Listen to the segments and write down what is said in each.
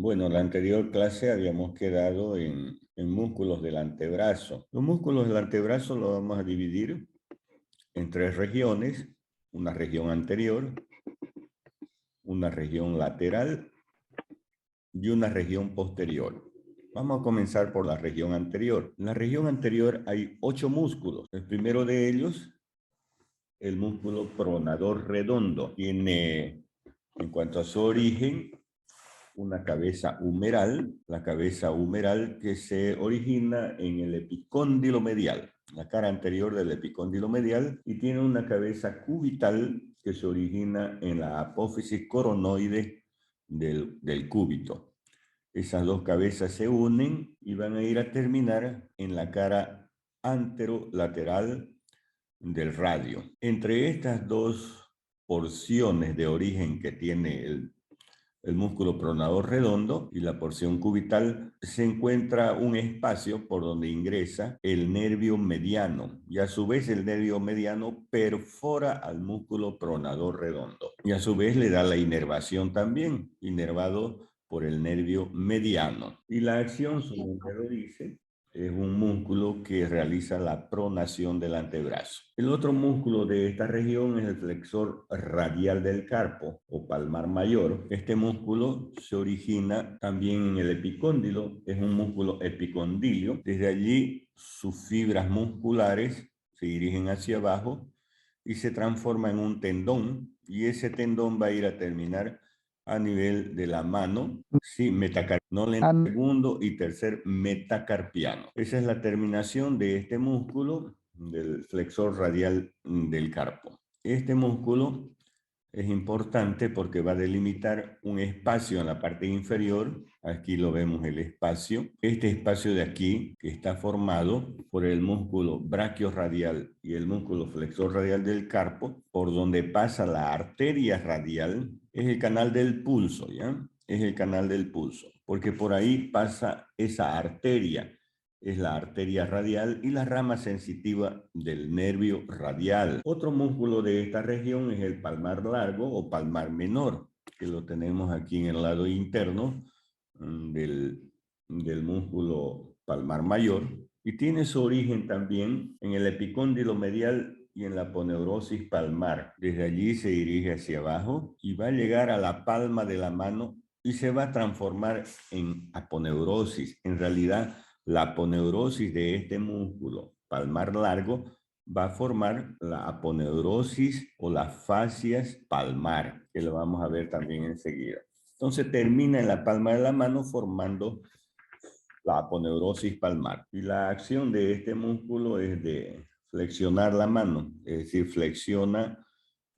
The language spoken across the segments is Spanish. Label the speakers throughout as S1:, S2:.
S1: Bueno, en la anterior clase habíamos quedado en músculos del antebrazo. Los músculos del antebrazo los vamos a dividir en tres regiones: una región anterior, una región lateral y una región posterior. Vamos a comenzar por la región anterior. En la región anterior hay 8 músculos. El primero de ellos, el músculo pronador redondo, tiene, en cuanto a su origen, una cabeza humeral, la cabeza humeral que se origina en el epicóndilo medial, la cara anterior del epicóndilo medial, y tiene una cabeza cubital que se origina en la apófisis coronoide del cúbito. Esas dos cabezas se unen y van a ir a terminar en la cara anterolateral del radio. Entre estas dos porciones de origen que tiene el músculo pronador redondo y la porción cubital, se encuentra un espacio por donde ingresa el nervio mediano, y a su vez el nervio mediano perfora al músculo pronador redondo y a su vez le da la inervación también, inervado por el nervio mediano. Y la acción, su nombre lo dice, es un músculo que realiza la pronación del antebrazo. El otro músculo de esta región es el flexor radial del carpo o palmar mayor. Este músculo se origina también en el epicóndilo, es un músculo epicondilio. Desde allí sus fibras musculares se dirigen hacia abajo y se transforma en un tendón, y ese tendón va a ir a terminar a nivel de la mano, sí, no segundo y tercer metacarpiano. Esa es la terminación de este músculo del flexor radial del carpo. Este músculo es importante porque va a delimitar un espacio en la parte inferior. Aquí lo vemos, el espacio. Este espacio de aquí, que está formado por el músculo brachiorradial y el músculo flexor radial del carpo, por donde pasa la arteria radial, es el canal del pulso, ¿ya? Es el canal del pulso, porque por ahí pasa esa arteria. Es la arteria radial y la rama sensitiva del nervio radial. Otro músculo de esta región es el palmar largo o palmar menor, que lo tenemos aquí en el lado interno del músculo palmar mayor, y tiene su origen también en el epicóndilo medial y en la aponeurosis palmar. Desde allí se dirige hacia abajo y va a llegar a la palma de la mano y se va a transformar en aponeurosis. En realidad, la aponeurosis de este músculo palmar largo va a formar la aponeurosis o las fascias palmar, que lo vamos a ver también enseguida. Entonces termina en la palma de la mano formando la aponeurosis palmar. Y la acción de este músculo es de flexionar la mano, es decir, flexiona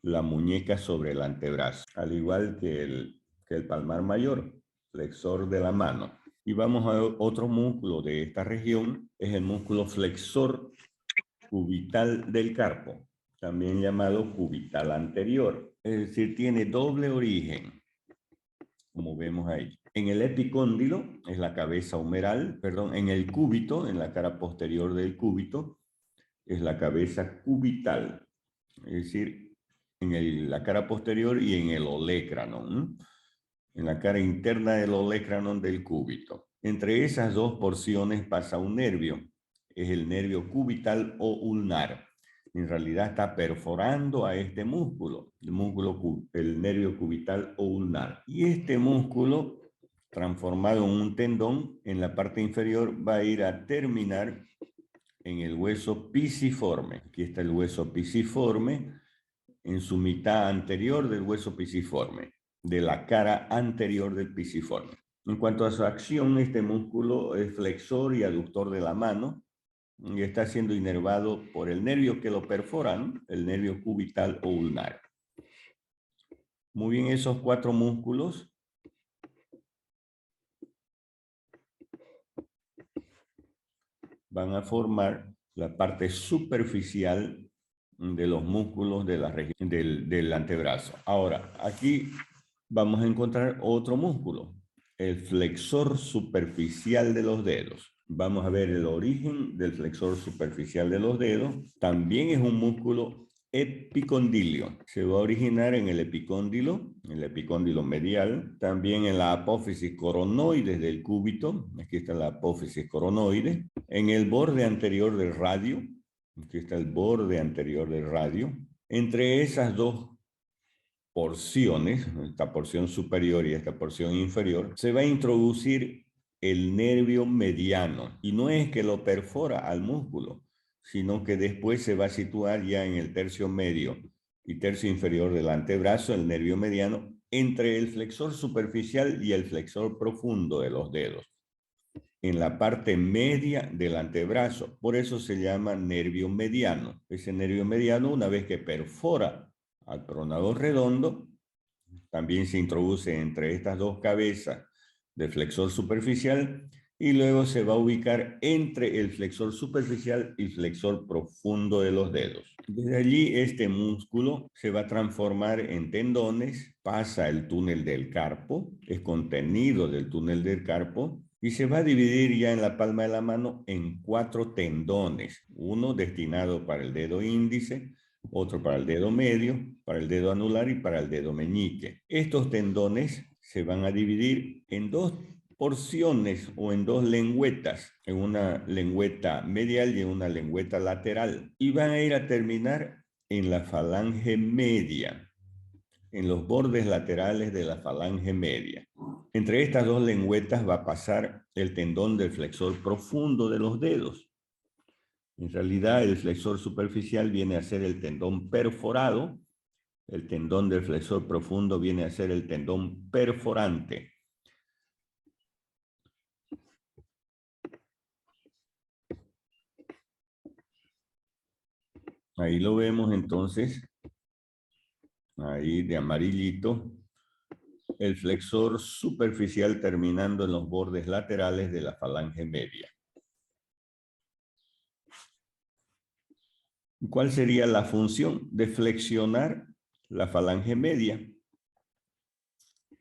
S1: la muñeca sobre el antebrazo, al igual que el palmar mayor, flexor de la mano. Y vamos a ver otro músculo de esta región, es el músculo flexor cubital del carpo, también llamado cubital anterior. Es decir, tiene doble origen, como vemos ahí. En el epicóndilo, es la cabeza humeral, perdón, en el cúbito, en la cara posterior del cúbito, es la cabeza cubital, es decir, en la cara posterior y en el olecranon, en la cara interna del olecranon del cúbito. Entre esas dos porciones pasa un nervio, es el nervio cubital o ulnar. En realidad está perforando a este músculo, el nervio cubital o ulnar. Y este músculo, transformado en un tendón, en la parte inferior va a ir a terminar en el hueso pisiforme. Aquí está el hueso pisiforme, en su mitad anterior del hueso pisiforme, de la cara anterior del pisiforme. En cuanto a su acción, este músculo es flexor y aductor de la mano y está siendo inervado por el nervio que lo perfora, ¿no? El nervio cubital o ulnar. Muy bien, esos 4 músculos van a formar la parte superficial de los músculos de la región del antebrazo. Ahora, aquí vamos a encontrar otro músculo, el flexor superficial de los dedos. Vamos a ver el origen del flexor superficial de los dedos. También es un músculo epicondilio. Se va a originar en el epicóndilo medial, también en la apófisis coronoides del cúbito, aquí está la apófisis coronoide, en el borde anterior del radio, aquí está el borde anterior del radio. Entre esas dos porciones, esta porción superior y esta porción inferior, se va a introducir el nervio mediano, y no es que lo perfora al músculo, sino que después se va a situar ya en el tercio medio y tercio inferior del antebrazo, el nervio mediano, entre el flexor superficial y el flexor profundo de los dedos, en la parte media del antebrazo. Por eso se llama nervio mediano. Ese nervio mediano, una vez que perfora al pronador redondo, también se introduce entre estas dos cabezas del flexor superficial y luego se va a ubicar entre el flexor superficial y flexor profundo de los dedos. Desde allí este músculo se va a transformar en tendones, pasa el túnel del carpo, es contenido del túnel del carpo, y se va a dividir ya en la palma de la mano en 4 tendones, uno destinado para el dedo índice, otro para el dedo medio, para el dedo anular y para el dedo meñique. Estos tendones se van a dividir en 2 porciones o en 2 lengüetas, en una lengüeta medial y en una lengüeta lateral, y van a ir a terminar en la falange media, en los bordes laterales de la falange media. Entre estas 2 lengüetas va a pasar el tendón del flexor profundo de los dedos. En realidad, el flexor superficial viene a ser el tendón perforado, el tendón del flexor profundo viene a ser el tendón perforante. Ahí lo vemos entonces, ahí de amarillito, el flexor superficial terminando en los bordes laterales de la falange media. ¿Cuál sería la función de flexionar la falange media?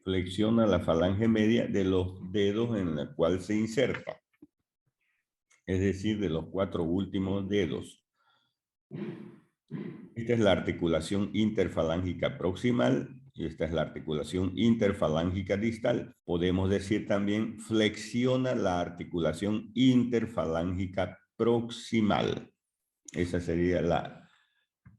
S1: Flexiona la falange media de los dedos en la cual se inserta, es decir, de los 4 últimos dedos. Esta es la articulación interfalángica proximal y esta es la articulación interfalángica distal. Podemos decir también flexiona la articulación interfalángica proximal. Esa sería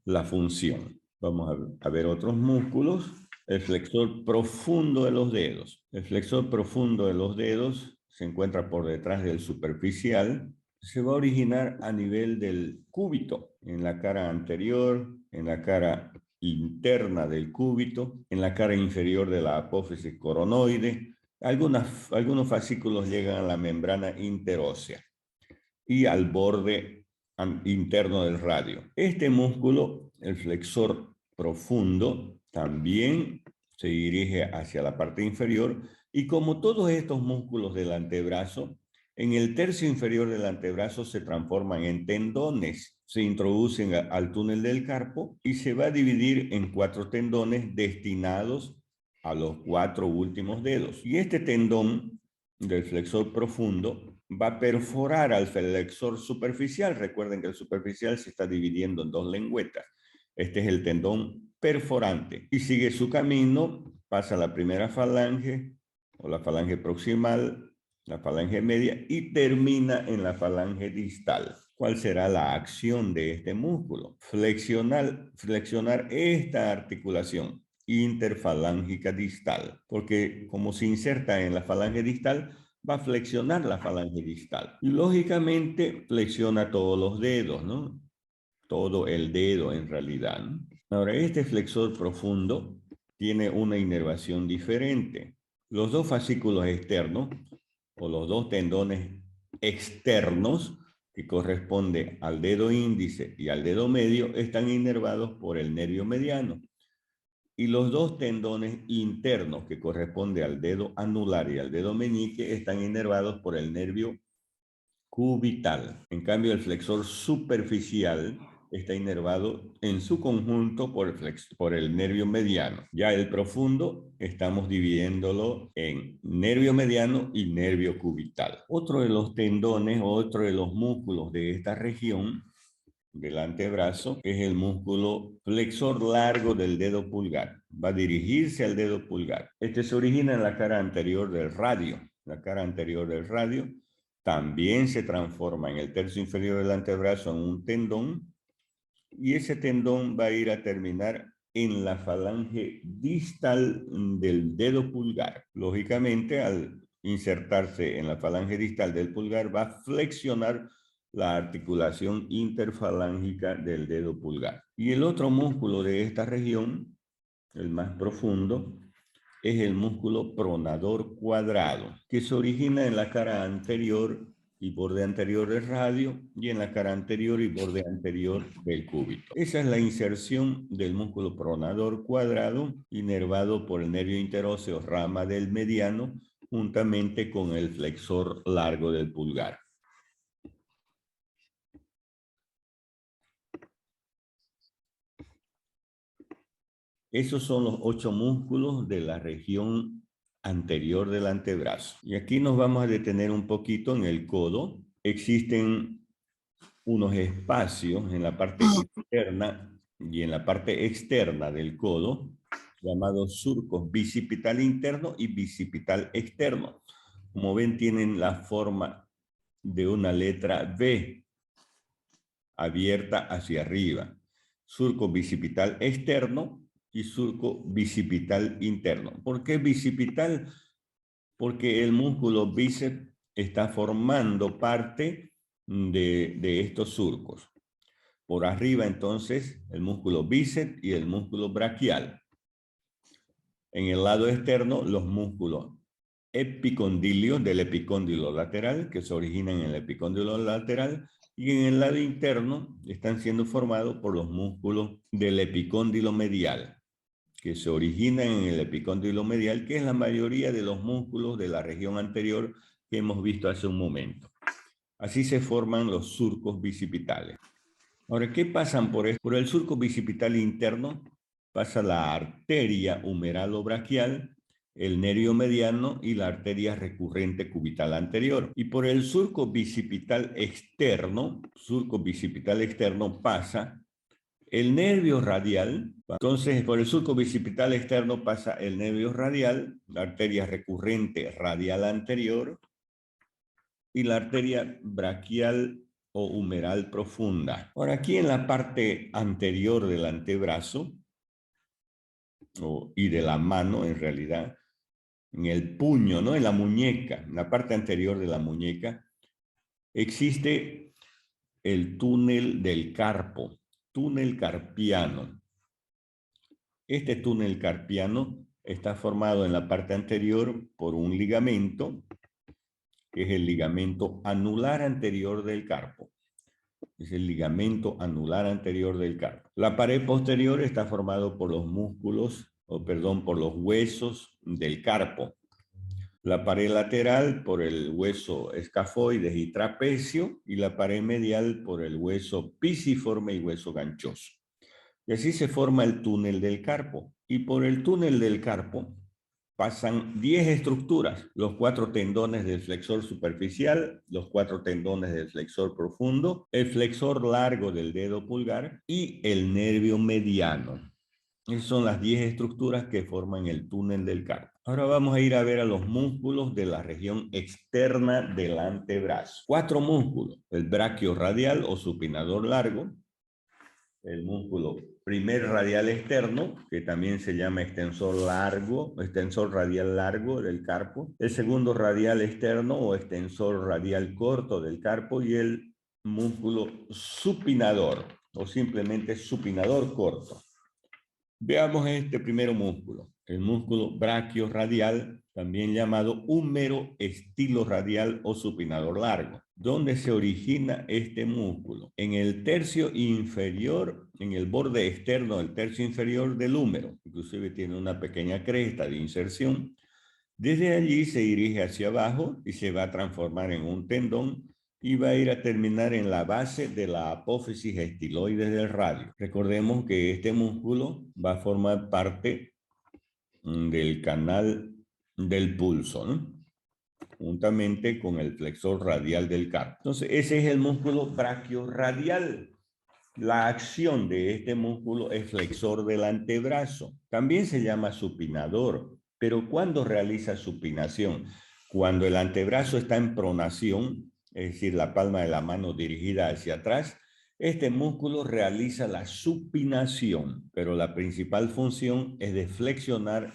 S1: la función. Vamos a ver otros músculos. El flexor profundo de los dedos. El flexor profundo de los dedos se encuentra por detrás del superficial. Se va a originar a nivel del cúbito, en la cara anterior, en la cara interna del cúbito, en la cara inferior de la apófisis coronoide. Algunos fascículos llegan a la membrana interósea y al borde interno del radio. Este músculo, el flexor profundo, también se dirige hacia la parte inferior y como todos estos músculos del antebrazo, en el tercio inferior del antebrazo se transforman en tendones, se introducen al túnel del carpo y se va a dividir en 4 tendones destinados a los 4 últimos dedos. Y este tendón del flexor profundo va a perforar al flexor superficial. Recuerden que el superficial se está dividiendo en 2 lengüetas. Este es el tendón perforante y sigue su camino, pasa la primera falange o la falange proximal, la falange media y termina en la falange distal. ¿Cuál será la acción de este músculo? Flexionar esta articulación interfalángica distal, porque como se inserta en la falange distal, va a flexionar la falange distal. Y lógicamente flexiona todos los dedos, ¿no? Todo el dedo en realidad, ¿no? Ahora, este flexor profundo tiene una inervación diferente. Los 2 fascículos externos o los 2 tendones externos que corresponden al dedo índice y al dedo medio están inervados por el nervio mediano. Y los 2 tendones internos que corresponden al dedo anular y al dedo meñique están inervados por el nervio cubital. En cambio, el flexor superficial está inervado en su conjunto por el nervio mediano. Ya el profundo estamos dividiéndolo en nervio mediano y nervio cubital. Otro de los tendones, otro de los músculos de esta región del antebrazo es el músculo flexor largo del dedo pulgar. Va a dirigirse al dedo pulgar. Este se origina en la cara anterior del radio. La cara anterior del radio también se transforma en el tercio inferior del antebrazo en un tendón, y ese tendón va a ir a terminar en la falange distal del dedo pulgar. Lógicamente, al insertarse en la falange distal del pulgar, va a flexionar la articulación interfalángica del dedo pulgar. Y el otro músculo de esta región, el más profundo, es el músculo pronador cuadrado, que se origina en la cara anterior y borde anterior del radio y en la cara anterior y borde anterior del cúbito. Esa es la inserción del músculo pronador cuadrado, inervado por el nervio interóseo rama del mediano, juntamente con el flexor largo del pulgar. Esos son los 8 músculos de la región anterior del antebrazo. Y aquí nos vamos a detener un poquito en el codo. Existen unos espacios en la parte interna y en la parte externa del codo, llamados surcos bicipital interno y bicipital externo. Como ven, tienen la forma de una letra V abierta hacia arriba. Surco bicipital externo y surco bicipital interno. ¿Por qué bicipital? Porque el músculo bíceps está formando parte de estos surcos. Por arriba, entonces, el músculo bíceps y el músculo braquial. En el lado externo, los músculos epicondilios del epicóndilo lateral, que se originan en el epicóndilo lateral, y en el lado interno están siendo formados por los músculos del epicóndilo medial, que se originan en el epicóndilo medial, que es la mayoría de los músculos de la región anterior que hemos visto hace un momento. Así se forman los surcos bicipitales. Ahora, ¿qué pasan por esto? Por el surco bicipital interno pasa la arteria humeralo-braquial, el nervio mediano y la arteria recurrente cubital anterior. Y por el surco bicipital externo pasa el nervio radial. Entonces, por el surco bicipital externo pasa el nervio radial, la arteria recurrente radial anterior y la arteria braquial o humeral profunda. Ahora, aquí en la parte anterior del antebrazo y de la mano, en realidad, en el puño, ¿no? En la muñeca, en la parte anterior de la muñeca, existe el túnel del carpo, túnel carpiano. Este túnel carpiano está formado en la parte anterior por un ligamento, que es el ligamento anular anterior del carpo. Es el ligamento anular anterior del carpo. La pared posterior está formado por los músculos, por los huesos del carpo. La pared lateral por el hueso escafoides y trapecio, y la pared medial por el hueso pisiforme y hueso ganchoso. Y así se forma el túnel del carpo. Y por el túnel del carpo pasan 10 estructuras: los 4 tendones del flexor superficial, los 4 tendones del flexor profundo, el flexor largo del dedo pulgar y el nervio mediano. Esas son las 10 estructuras que forman el túnel del carpo. Ahora vamos a ir a ver a los músculos de la región externa del antebrazo. 4 músculos: el braquio radial o supinador largo, el músculo primer radial externo, que también se llama extensor radial largo del carpo, el segundo radial externo o extensor radial corto del carpo, y el músculo supinador o simplemente supinador corto. Veamos este primer músculo, el músculo braquiorradial, también llamado húmero estilo radial o supinador largo. ¿Dónde se origina este músculo? En el tercio inferior, en el borde externo del tercio inferior del húmero. Inclusive tiene una pequeña cresta de inserción. Desde allí se dirige hacia abajo y se va a transformar en un tendón y va a ir a terminar en la base de la apófisis estiloides del radio. Recordemos que este músculo va a formar parte del canal del pulso, ¿no? Juntamente con el flexor radial del carpo. Entonces, ese es el músculo braquiorradial. La acción de este músculo es flexor del antebrazo. También se llama supinador. Pero ¿cuándo realiza supinación? Cuando el antebrazo está en pronación, es decir, la palma de la mano dirigida hacia atrás, este músculo realiza la supinación, pero la principal función es de flexionar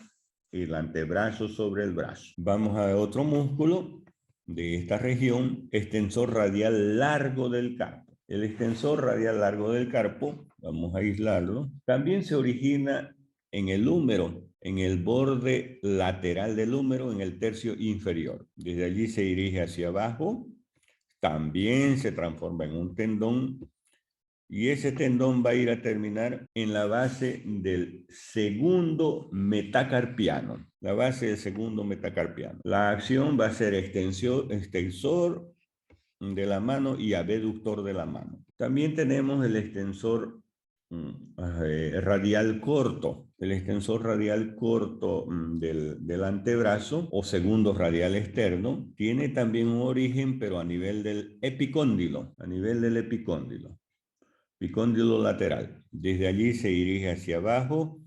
S1: el antebrazo sobre el brazo. Vamos a otro músculo de esta región, extensor radial largo del carpo. El extensor radial largo del carpo, vamos a aislarlo, también se origina en el húmero, en el borde lateral del húmero, en el tercio inferior. Desde allí se dirige hacia abajo, también se transforma en un tendón y ese tendón va a ir a terminar en la base del segundo metacarpiano. La base del segundo metacarpiano. La acción va a ser extensor de la mano y abductor de la mano. También tenemos el extensor radial corto. El extensor radial corto del antebrazo o segundo radial externo tiene también un origen, pero a nivel del epicóndilo, epicóndilo lateral. Desde allí se dirige hacia abajo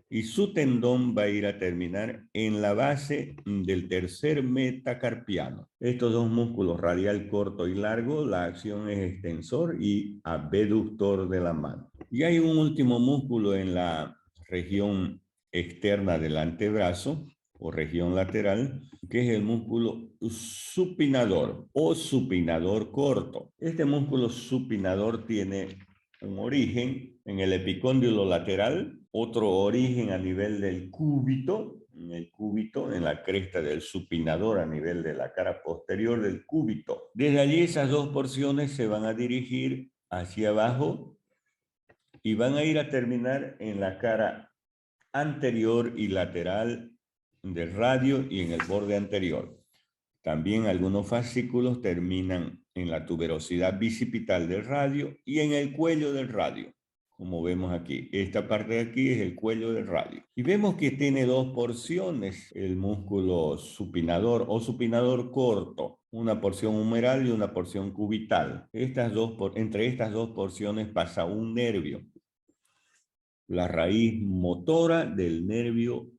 S1: y su tendón va a ir a terminar en la base del tercer metacarpiano. Estos dos músculos, radial corto y largo, la acción es extensor y abductor de la mano. Y hay un último músculo en la región externa del antebrazo o región lateral, que es el músculo supinador o supinador corto. Este músculo supinador tiene un origen en el epicóndilo lateral, otro origen a nivel del cúbito, en la cresta del supinador a nivel de la cara posterior del cúbito. Desde allí esas dos porciones se van a dirigir hacia abajo y van a ir a terminar en la cara anterior y lateral del radio y en el borde anterior. También algunos fascículos terminan en la tuberosidad bicipital del radio y en el cuello del radio, como vemos aquí. Esta parte de aquí es el cuello del radio. Y vemos que tiene dos porciones el músculo supinador o supinador corto, una porción humeral y una porción cubital. Entre estas dos porciones pasa un nervio, la raíz motora del nervio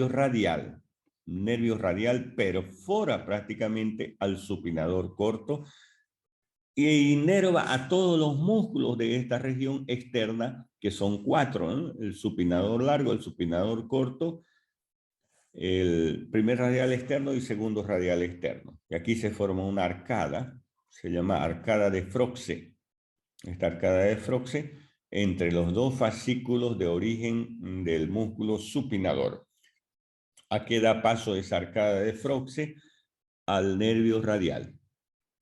S1: radial. Nervio radial perfora prácticamente al supinador corto e inerva a todos los músculos de esta región externa, que son 4, ¿no? El supinador largo, el supinador corto, el primer radial externo y segundo radial externo. Y aquí se forma una arcada, se llama arcada de Froxe. Esta arcada de Froxe entre los dos fascículos de origen del músculo supinador. Aquí da paso esa arcada de Froxe al nervio radial,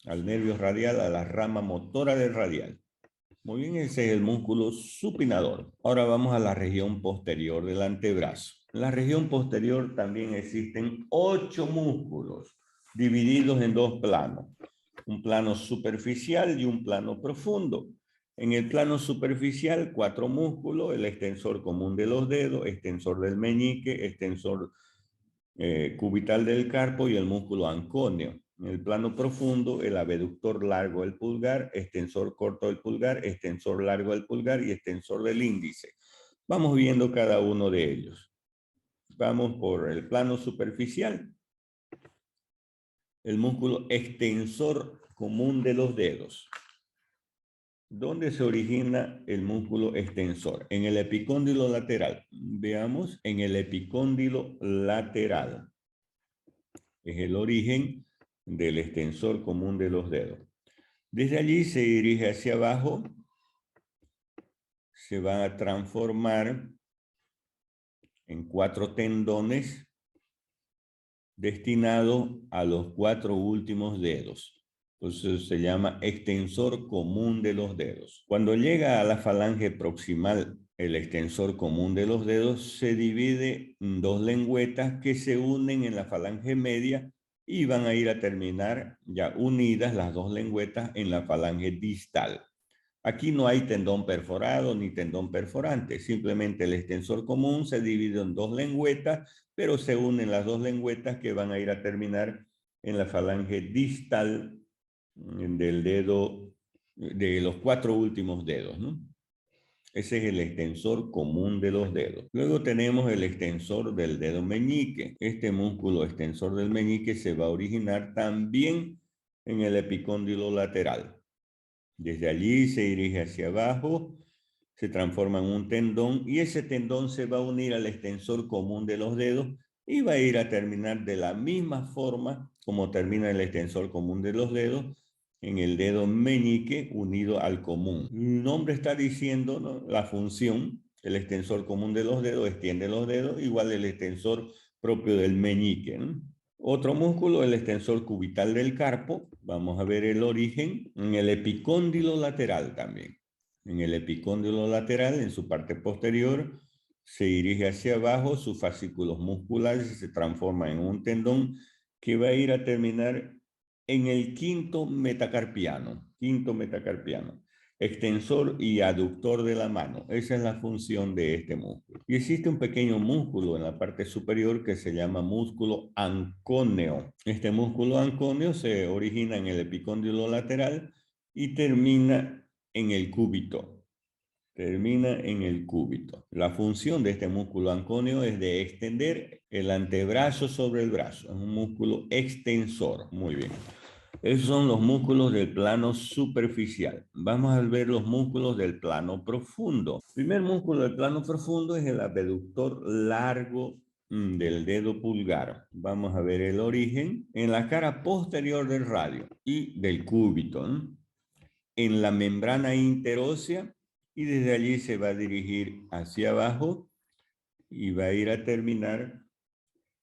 S1: a la rama motora del radial. Muy bien, ese es el músculo supinador. Ahora vamos a la región posterior del antebrazo. En la región posterior también existen 8 músculos divididos en dos planos. Un plano superficial y un plano profundo. En el plano superficial, 4 músculos, el extensor común de los dedos, extensor del meñique, extensor cubital del carpo y el músculo ancóneo. En el plano profundo, el abductor largo del pulgar, extensor corto del pulgar, extensor largo del pulgar y extensor del índice. Vamos viendo cada uno de ellos. Vamos por el plano superficial. El músculo extensor común de los dedos. ¿Dónde se origina el músculo extensor? En el epicóndilo lateral. Veamos, en el epicóndilo lateral. Es el origen del extensor común de los dedos. Desde allí se dirige hacia abajo, se van a transformar en 4 tendones destinados a los 4 últimos dedos. Entonces se llama extensor común de los dedos. Cuando llega a la falange proximal, el extensor común de los dedos se divide en 2 lengüetas que se unen en la falange media y van a ir a terminar ya unidas las 2 lengüetas en la falange distal. Aquí no hay tendón perforado ni tendón perforante, simplemente el extensor común se divide en 2 lengüetas, pero se unen las 2 lengüetas que van a ir a terminar en la falange distal del dedo de los 4 últimos dedos, ¿no? Ese es el extensor común de los dedos. Luego tenemos el extensor del dedo meñique. Este músculo extensor del meñique se va a originar también en el epicóndilo lateral. Desde allí se dirige hacia abajo, se transforma en un tendón y ese tendón se va a unir al extensor común de los dedos y va a ir a terminar de la misma forma como termina el extensor común de los dedos, en el dedo meñique unido al común. El nombre está diciendo, ¿no?, la función. El extensor común de los dedos extiende los dedos, igual el extensor propio del meñique, ¿no? Otro músculo, el extensor cubital del carpo. Vamos a ver el origen en el epicóndilo lateral también. En el epicóndilo lateral, en su parte posterior, se dirige hacia abajo, sus fascículos musculares se transforman en un tendón que va a ir a terminar en el quinto metacarpiano, extensor y aductor de la mano. Esa es la función de este músculo. Y existe un pequeño músculo en la parte superior que se llama músculo ancóneo. Este músculo ancóneo se origina en el epicóndilo lateral y termina en el cúbito. La función de este músculo ancóneo es de extender el antebrazo sobre el brazo. Es un músculo extensor. Muy bien. Esos son los músculos del plano superficial. Vamos a ver los músculos del plano profundo. El primer músculo del plano profundo es el abductor largo del dedo pulgar. Vamos a ver el origen en la cara posterior del radio y del cúbito, ¿no?, en la membrana interósea, y desde allí se va a dirigir hacia abajo y va a ir a terminar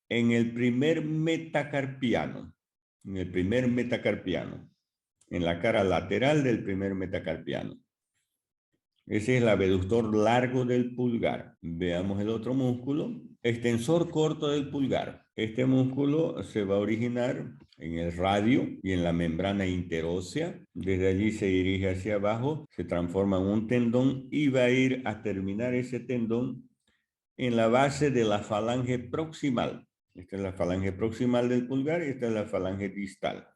S1: en el primer metacarpiano. En la cara lateral del primer metacarpiano. Ese es el abductor largo del pulgar. Veamos el otro músculo, extensor corto del pulgar. Este músculo se va a originar en el radio y en la membrana interósea. Desde allí se dirige hacia abajo, se transforma en un tendón y va a ir a terminar ese tendón en la base de la falange proximal. Esta es la falange proximal del pulgar y esta es la falange distal.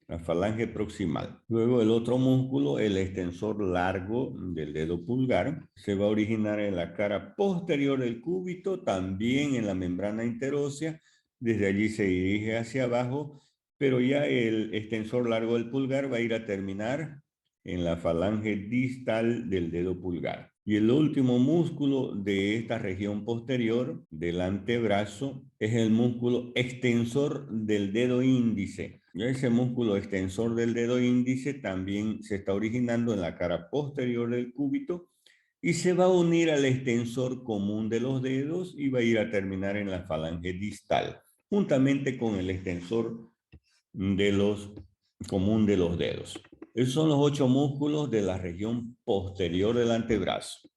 S1: La falange proximal. Luego el otro músculo, el extensor largo del dedo pulgar, se va a originar en la cara posterior del cúbito, también en la membrana interósea. Desde allí se dirige hacia abajo, pero ya el extensor largo del pulgar va a ir a terminar en la falange distal del dedo pulgar. Y el último músculo de esta región posterior del antebrazo es el músculo extensor del dedo índice. Y ese músculo extensor del dedo índice también se está originando en la cara posterior del cúbito y se va a unir al extensor común de los dedos y va a ir a terminar en la falange distal, juntamente con el extensor común de los dedos. Esos son los 8 músculos de la región posterior del antebrazo.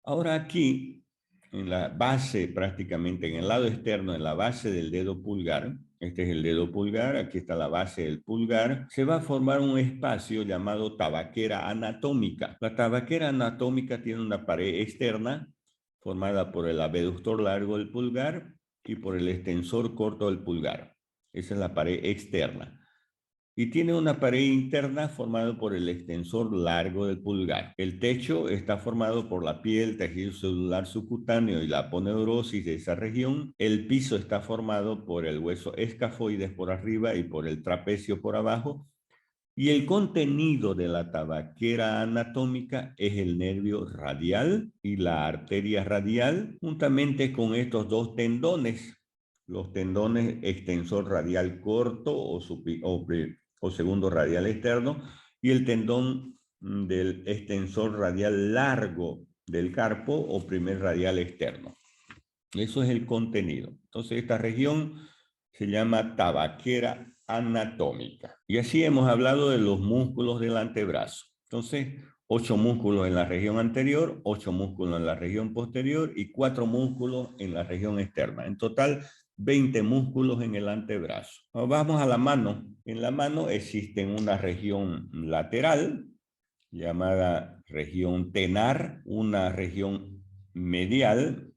S1: Ahora aquí, en la base prácticamente, en el lado externo, en la base del dedo pulgar, este es el dedo pulgar, aquí está la base del pulgar, se va a formar un espacio llamado tabaquera anatómica. La tabaquera anatómica tiene una pared externa formada por el abductor largo del pulgar y por el extensor corto del pulgar. Esa es la pared externa. Y tiene una pared interna formada por el extensor largo del pulgar. El techo está formado por la piel, tejido celular subcutáneo y la aponeurosis de esa región. El piso está formado por el hueso escafoides por arriba y por el trapecio por abajo. Y el contenido de la tabaquera anatómica es el nervio radial y la arteria radial, juntamente con estos 2 tendones. Los tendones extensor radial corto o segundo radial externo y el tendón del extensor radial largo del carpo o primer radial externo. Eso es el contenido. Entonces esta región se llama tabaquera anatómica. Y así hemos hablado de los músculos del antebrazo. Entonces 8 músculos en la región anterior, 8 músculos en la región posterior y 4 músculos en la región externa. En total 20 músculos en el antebrazo. Vamos a la mano. En la mano existe una región lateral llamada región tenar, una región medial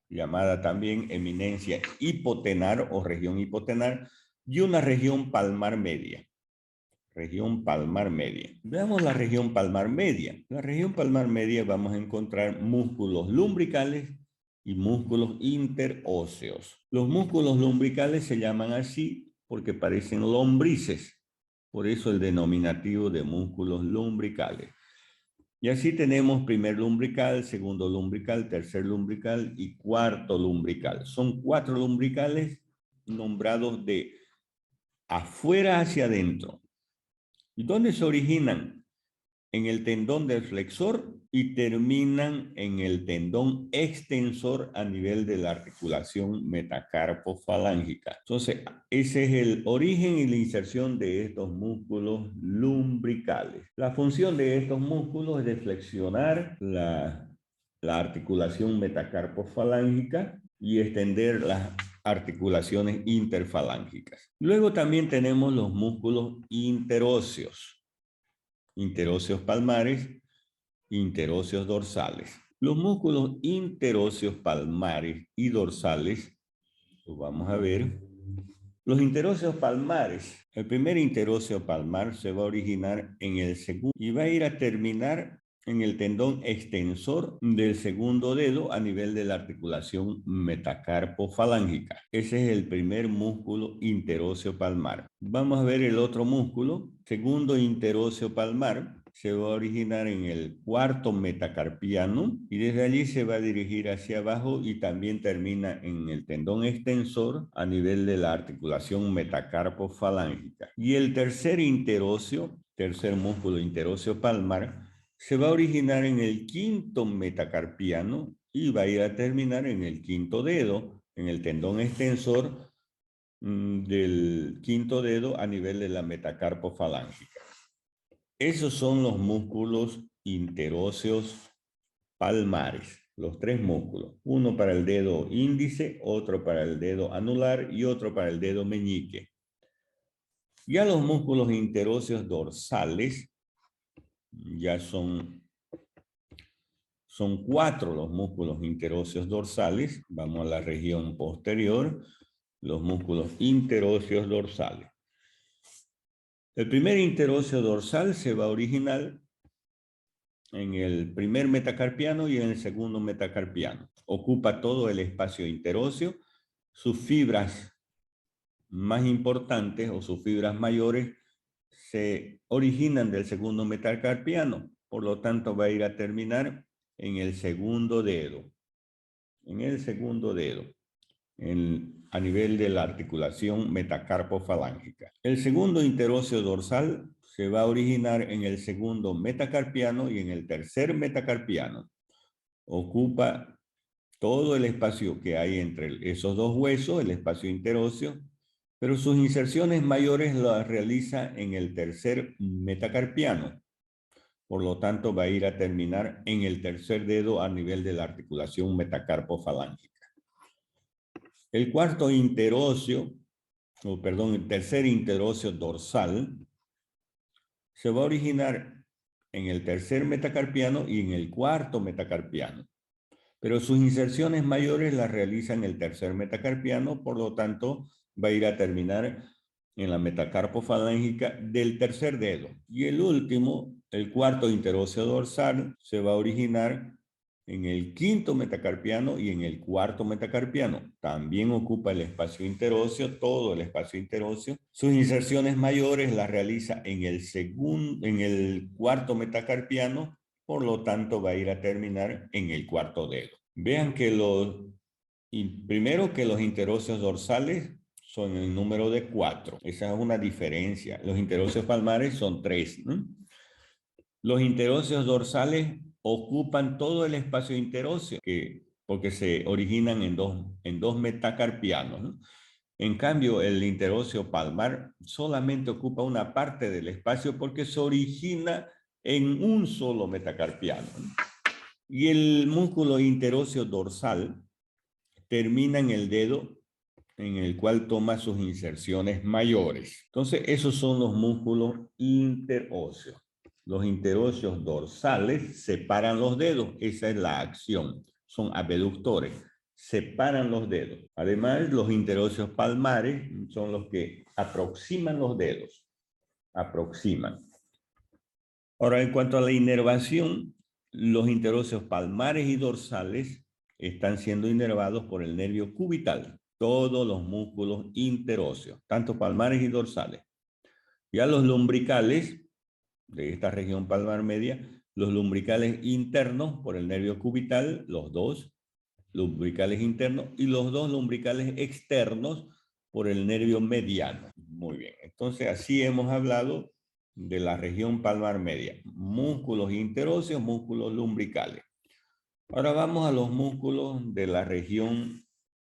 S1: llamada también eminencia hipotenar o región hipotenar y una región palmar media. región palmar media. Veamos la región palmar media. La región palmar media vamos a encontrar músculos lumbricales y músculos interóseos. Los músculos lumbricales se llaman así porque parecen lombrices. Por eso el denominativo de músculos lumbricales. Y así tenemos primer lumbrical, segundo lumbrical, tercer lumbrical y cuarto lumbrical. Son 4 lumbricales nombrados de afuera hacia adentro. ¿Y dónde se originan? En el tendón del flexor y terminan en el tendón extensor a nivel de la articulación metacarpofalángica. Entonces, ese es el origen y la inserción de estos músculos lumbricales. La función de estos músculos es de flexionar la articulación metacarpofalángica y extender las articulaciones interfalángicas. Luego también tenemos los músculos interóseos. Interóseos palmares, interóseos dorsales. Los músculos interóseos palmares y dorsales, los vamos a ver. Los interóseos palmares, el primer interóseo palmar se va a originar en el segundo y va a ir a terminar en el tendón extensor del segundo dedo a nivel de la articulación metacarpofalángica. Ese es el primer músculo interóseo palmar. Vamos a ver el otro músculo, segundo interóseo palmar. Se va a originar en el cuarto metacarpiano y desde allí se va a dirigir hacia abajo y también termina en el tendón extensor a nivel de la articulación metacarpofalángica. Y el tercer interóseo, tercer músculo interóseo palmar, se va a originar en el quinto metacarpiano y va a ir a terminar en el quinto dedo, en el tendón extensor del quinto dedo a nivel de la metacarpofalángica. Esos son los músculos interóseos palmares, los 3 músculos. Uno para el dedo índice, otro para el dedo anular y otro para el dedo meñique. Ya los músculos interóseos dorsales, ya son 4 los músculos interóseos dorsales. Vamos a la región posterior, los músculos interóseos dorsales. El primer interóseo dorsal se va a originar en el primer metacarpiano y en el segundo metacarpiano. Ocupa todo el espacio interóseo. Sus fibras más importantes o sus fibras mayores se originan del segundo metacarpiano. Por lo tanto, va a ir a terminar en el segundo dedo. En el segundo dedo. A nivel de la articulación metacarpofalángica. El segundo interóseo dorsal se va a originar en el segundo metacarpiano y en el tercer metacarpiano. Ocupa todo el espacio que hay entre esos dos huesos, el espacio interóseo, pero sus inserciones mayores las realiza en el tercer metacarpiano. Por lo tanto, va a ir a terminar en el tercer dedo a nivel de la articulación metacarpofalángica. El cuarto interóseo, el tercer interóseo dorsal, se va a originar en el tercer metacarpiano y en el cuarto metacarpiano. Pero sus inserciones mayores las realiza en el tercer metacarpiano, por lo tanto, va a ir a terminar en la metacarpofalángica del tercer dedo. Y el último, el cuarto interóseo dorsal, se va a originar en el quinto metacarpiano y en el cuarto metacarpiano. También ocupa el espacio interóseo, todo el espacio interóseo. Sus inserciones mayores las realiza en el cuarto metacarpiano, por lo tanto va a ir a terminar en el cuarto dedo. Vean que primero que los interóseos dorsales son el número de 4. Esa es una diferencia. Los interóseos palmares son 3. ¿No? Los interóseos dorsales ocupan todo el espacio interóseo porque se originan en dos metacarpianos. ¿No? En cambio, el interóseo palmar solamente ocupa una parte del espacio porque se origina en un solo metacarpiano. ¿No? Y el músculo interóseo dorsal termina en el dedo en el cual toma sus inserciones mayores. Entonces, esos son los músculos interóseos. Los interóseos dorsales separan los dedos. Esa es la acción. Son abductores. Separan los dedos. Además, los interóseos palmares son los que aproximan los dedos. aproximan. Ahora, en cuanto a la inervación, los interóseos palmares y dorsales están siendo inervados por el nervio cubital. Todos los músculos interóseos, tanto palmares y dorsales. Ya los lumbricales de esta región palmar media, los lumbricales internos por el nervio cubital, los dos lumbricales internos, y los dos lumbricales externos por el nervio mediano. Muy bien, entonces así hemos hablado de la región palmar media. Músculos interóseos, músculos lumbricales. Ahora vamos a los músculos de la región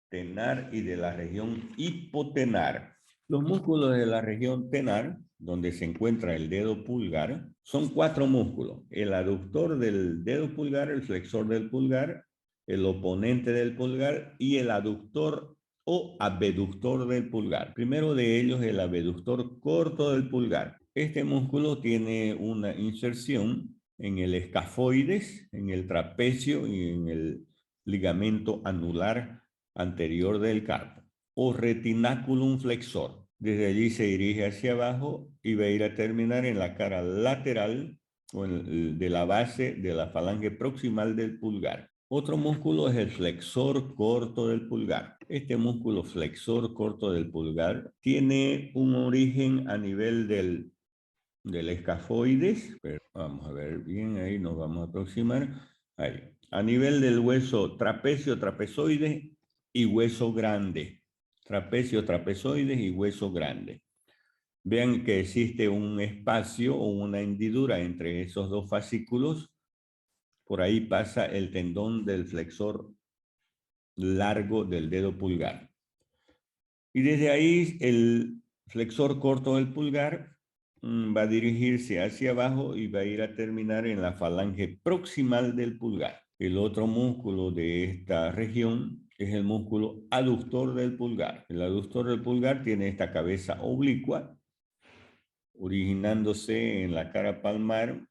S1: tenar y de la región hipotenar. Los músculos de la región tenar, donde se encuentra el dedo pulgar, son 4 músculos. El aductor del dedo pulgar, el flexor del pulgar, el oponente del pulgar y el aductor o abductor del pulgar. Primero de ellos, el abductor corto del pulgar. Este músculo tiene una inserción en el escafoides, en el trapecio y en el ligamento anular anterior del carpo, o retinaculum flexor. Desde allí se dirige hacia abajo y va a ir a terminar en la cara lateral o de la base de la falange proximal del pulgar. Otro músculo es el flexor corto del pulgar. Este músculo flexor corto del pulgar tiene un origen a nivel del escafoides. Pero vamos a ver bien, ahí nos vamos a aproximar. Ahí. A nivel del hueso trapecio, trapezoide y hueso grande. Trapecio, trapezoides y hueso grande. Vean que existe un espacio o una hendidura entre esos dos fascículos. Por ahí pasa el tendón del flexor largo del dedo pulgar. Y desde ahí el flexor corto del pulgar va a dirigirse hacia abajo y va a ir a terminar en la falange proximal del pulgar. El otro músculo de esta región es el músculo aductor del pulgar. El aductor del pulgar tiene esta cabeza oblicua, originándose en la cara palmar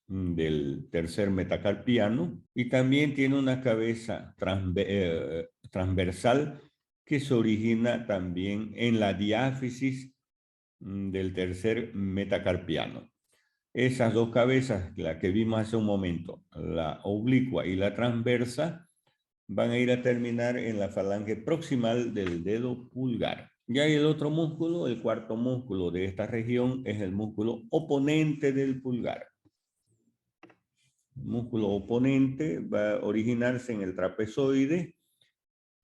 S1: del tercer metacarpiano, y también tiene una cabeza transversal que se origina también en la diáfisis del tercer metacarpiano. Esas dos cabezas, la que vimos hace un momento, la oblicua y la transversa, van a ir a terminar en la falange proximal del dedo pulgar. Ya el otro músculo, el cuarto músculo de esta región, es el músculo oponente del pulgar. El músculo oponente va a originarse en el trapezoide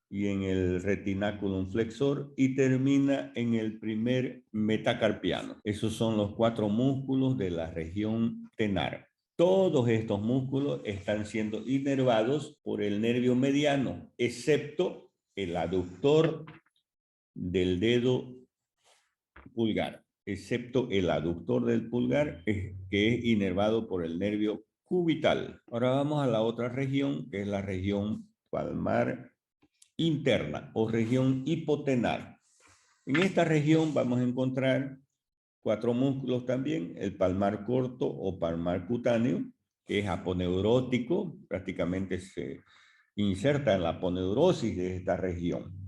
S1: y en el retinaculum flexor y termina en el primer metacarpiano. Esos son los 4 músculos de la región tenar. Todos estos músculos están siendo inervados por el nervio mediano, excepto el aductor del dedo pulgar, excepto el aductor del pulgar, que es inervado por el nervio cubital. Ahora vamos a la otra región, que es la región palmar interna o región hipotenar. En esta región vamos a encontrar 4 músculos también: el palmar corto o palmar cutáneo, que es aponeurótico, prácticamente se inserta en la aponeurosis de esta región.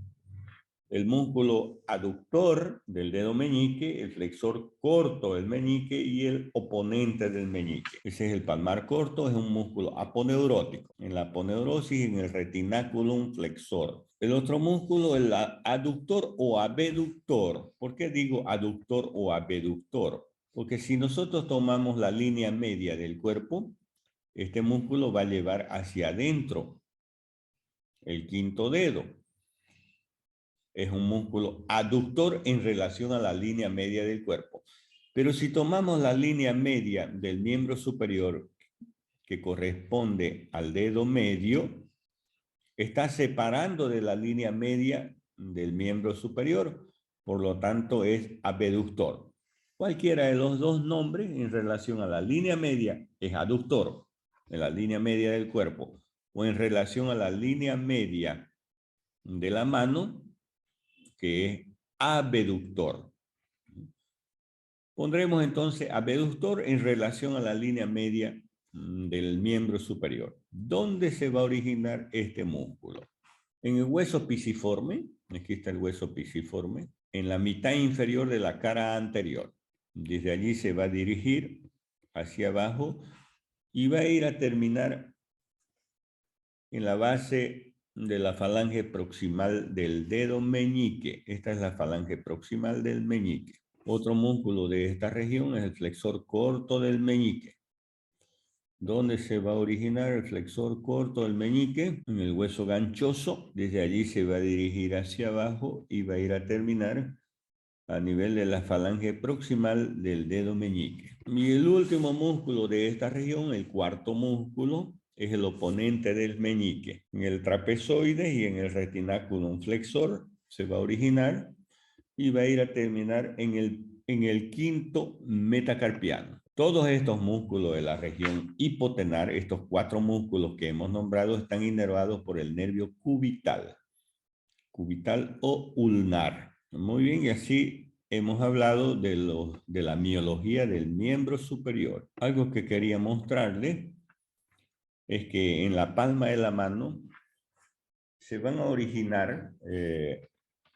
S1: El músculo aductor del dedo meñique, el flexor corto del meñique y el oponente del meñique. Ese es el palmar corto, es un músculo aponeurótico. En la aponeurosis, en el retinaculum flexor. El otro músculo es el aductor o abductor. ¿Por qué digo aductor o abductor? Porque si nosotros tomamos la línea media del cuerpo, este músculo va a llevar hacia adentro el quinto dedo. Es un músculo aductor en relación a la línea media del cuerpo. Pero si tomamos la línea media del miembro superior, que corresponde al dedo medio, está separando de la línea media del miembro superior, por lo tanto es abductor. Cualquiera de los dos nombres en relación a la línea media es aductor, en la línea media del cuerpo, o en relación a la línea media de la mano, que es abductor. Pondremos entonces abductor en relación a la línea media del miembro superior. ¿Dónde se va a originar este músculo? En el hueso pisiforme, aquí está el hueso pisiforme, en la mitad inferior de la cara anterior. Desde allí se va a dirigir hacia abajo y va a ir a terminar en la base de la falange proximal del dedo meñique. Esta es la falange proximal del meñique. Otro músculo de esta región es el flexor corto del meñique. ¿Dónde se va a originar el flexor corto del meñique? En el hueso ganchoso. Desde allí se va a dirigir hacia abajo y va a ir a terminar a nivel de la falange proximal del dedo meñique. Y el último músculo de esta región, el cuarto músculo, es el oponente del meñique. En el trapezoides y en el retinaculum flexor se va a originar y va a ir a terminar en el quinto metacarpiano. Todos estos músculos de la región hipotenar, estos 4 músculos que hemos nombrado, están inervados por el nervio cubital o ulnar. Muy bien, y así hemos hablado de la miología del miembro superior. Algo que quería mostrarles es que en la palma de la mano se van a originar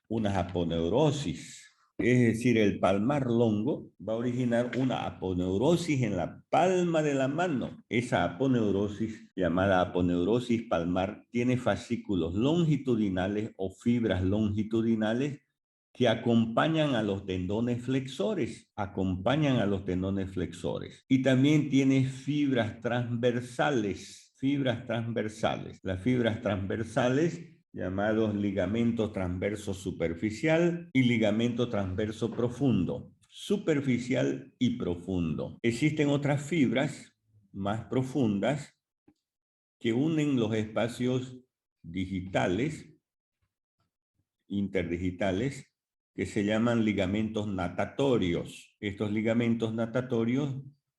S1: unas aponeurosis. Es decir, el palmar longo va a originar una aponeurosis en la palma de la mano. Esa aponeurosis, llamada aponeurosis palmar, tiene fascículos longitudinales o fibras longitudinales que acompañan a los tendones flexores, Y también tiene fibras transversales. Las fibras transversales, llamados ligamento transverso superficial y ligamento transverso profundo, superficial y profundo. Existen otras fibras más profundas que unen los espacios digitales, interdigitales, que se llaman ligamentos natatorios. Estos ligamentos natatorios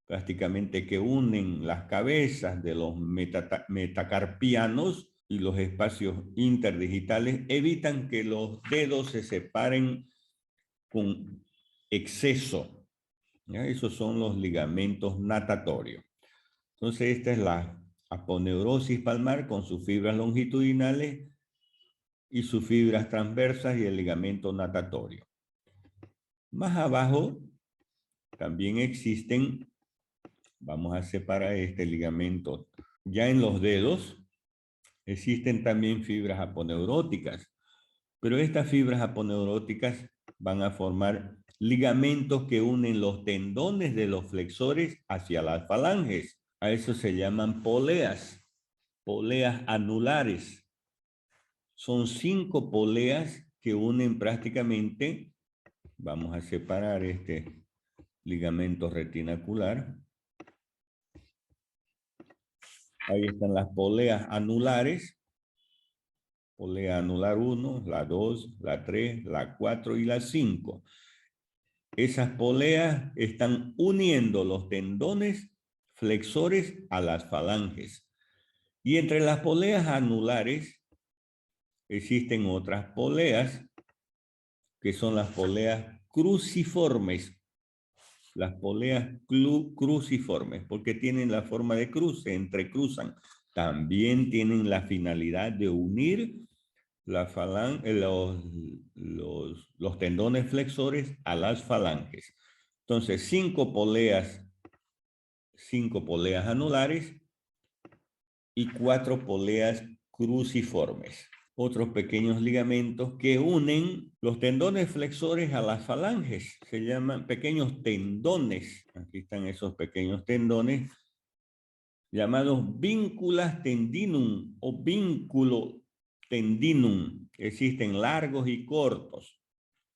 S1: prácticamente que unen las cabezas de los metacarpianos y los espacios interdigitales evitan que los dedos se separen con exceso. ¿Ya? Esos son los ligamentos natatorios. Entonces esta es la aponeurosis palmar con sus fibras longitudinales y sus fibras transversas y el ligamento natatorio. Más abajo también existen, vamos a separar este ligamento, ya en los dedos existen también fibras aponeuróticas, pero estas fibras aponeuróticas van a formar ligamentos que unen los tendones de los flexores hacia las falanges. A eso se llaman poleas anulares. Son 5 poleas que unen prácticamente, vamos a separar este ligamento retinacular. Ahí están las poleas anulares. Polea anular 1, la 2, la 3, la 4 y la 5. Esas poleas están uniendo los tendones flexores a las falanges. Y entre las poleas anulares existen otras poleas que son las poleas cruciformes. Las poleas cruciformes, porque tienen la forma de cruz, se entrecruzan. También tienen la finalidad de unir los tendones flexores a las falanges. Entonces, 5 poleas anulares y 4 poleas cruciformes. Otros pequeños ligamentos que unen los tendones flexores a las falanges. Se llaman pequeños tendones. Aquí están esos pequeños tendones llamados vínculas tendinum o vínculo tendinum. Existen largos y cortos,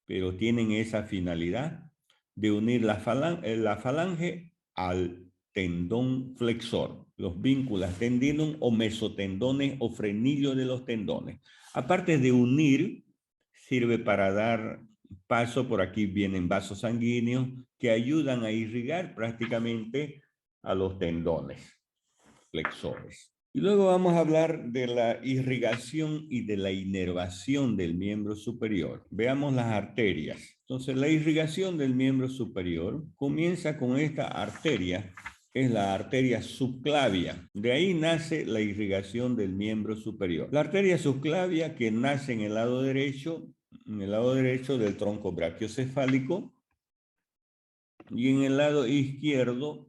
S1: pero tienen esa finalidad de unir la falange al tendón flexor, los vínculas tendinum o mesotendones o frenillos de los tendones. Aparte de unir, sirve para dar paso, por aquí vienen vasos sanguíneos que ayudan a irrigar prácticamente a los tendones flexores. Y luego vamos a hablar de la irrigación y de la inervación del miembro superior. Veamos las arterias. Entonces, la irrigación del miembro superior comienza con esta arteria, es la arteria subclavia. De ahí nace la irrigación del miembro superior. La arteria subclavia que nace en el lado derecho del tronco brachiocefálico, y en el lado izquierdo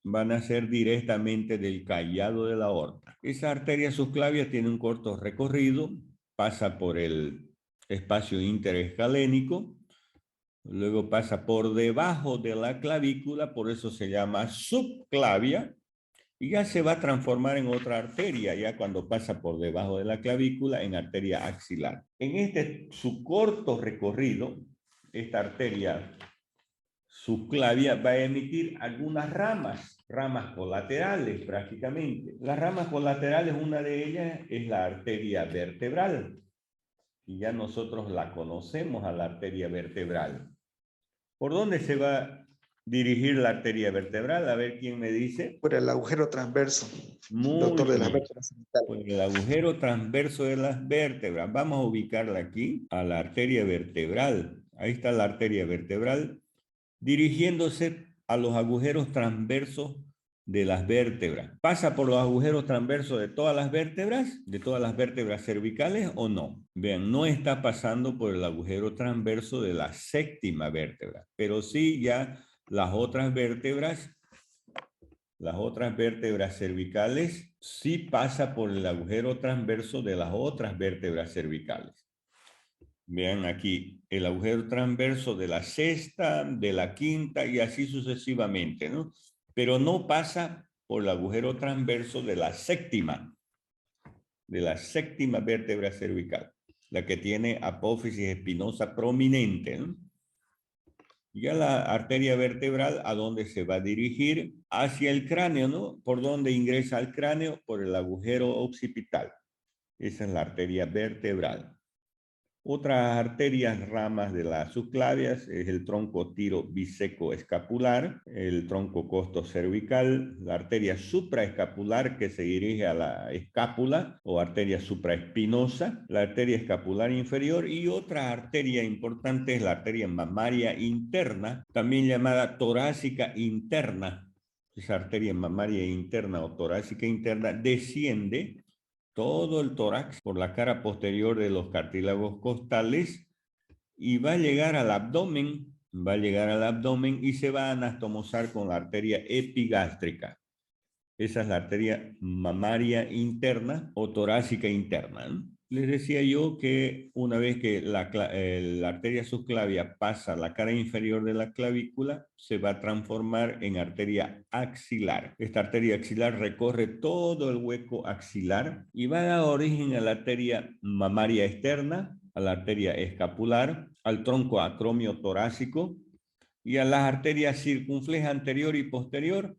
S1: van a ser directamente del callado de la aorta. Esa arteria subclavia tiene un corto recorrido, pasa por el espacio interescalénico, luego pasa por debajo de la clavícula, por eso se llama subclavia, y ya se va a transformar en otra arteria, ya cuando pasa por debajo de la clavícula, en arteria axilar. En su corto recorrido, esta arteria subclavia va a emitir algunas ramas colaterales prácticamente. Las ramas colaterales, una de ellas es la arteria vertebral, y ya nosotros la conocemos a la arteria vertebral. ¿Por dónde se va a dirigir la arteria vertebral? A ver quién me dice.
S2: Por el agujero transverso,
S1: Muy
S2: doctor, de las
S1: bien.
S2: vértebras cervicales.
S1: Por el agujero transverso de las vértebras. Vamos a ubicarla aquí, a la arteria vertebral. Ahí está la arteria vertebral, dirigiéndose a los agujeros transversos de las vértebras. ¿Pasa por los agujeros transversos de todas las vértebras cervicales o no? Vean, no está pasando por el agujero transverso de la séptima vértebra, pero sí ya las otras vértebras cervicales sí pasa por el agujero transverso de las otras vértebras cervicales. Vean aquí, el agujero transverso de la sexta, de la quinta y así sucesivamente, ¿no? Pero no pasa por el agujero transverso de la séptima vértebra cervical, la que tiene apófisis espinosa prominente, ¿no? Ya la arteria vertebral, ¿a dónde se va a dirigir? Hacia el cráneo, ¿no? ¿Por dónde ingresa al cráneo? Por el agujero occipital. Esa es la arteria vertebral. Otras arterias, ramas de las subclavias, es el tronco tiro biseco escapular, el tronco costo cervical, la arteria supraescapular que se dirige a la escápula o arteria supraespinosa, la arteria escapular inferior, y otra arteria importante es la arteria mamaria interna, también llamada torácica interna. Esa arteria mamaria interna o torácica interna desciende todo el tórax por la cara posterior de los cartílagos costales y va a llegar al abdomen, y se va a anastomosar con la arteria epigástrica. Esa es la arteria mamaria interna o torácica interna, ¿no? Les decía yo que una vez que la arteria subclavia pasa la cara inferior de la clavícula, se va a transformar en arteria axilar. Esta arteria axilar recorre todo el hueco axilar y va a dar origen a la arteria mamaria externa, a la arteria escapular, al tronco acromio torácico y a las arterias circunfleja anterior y posterior.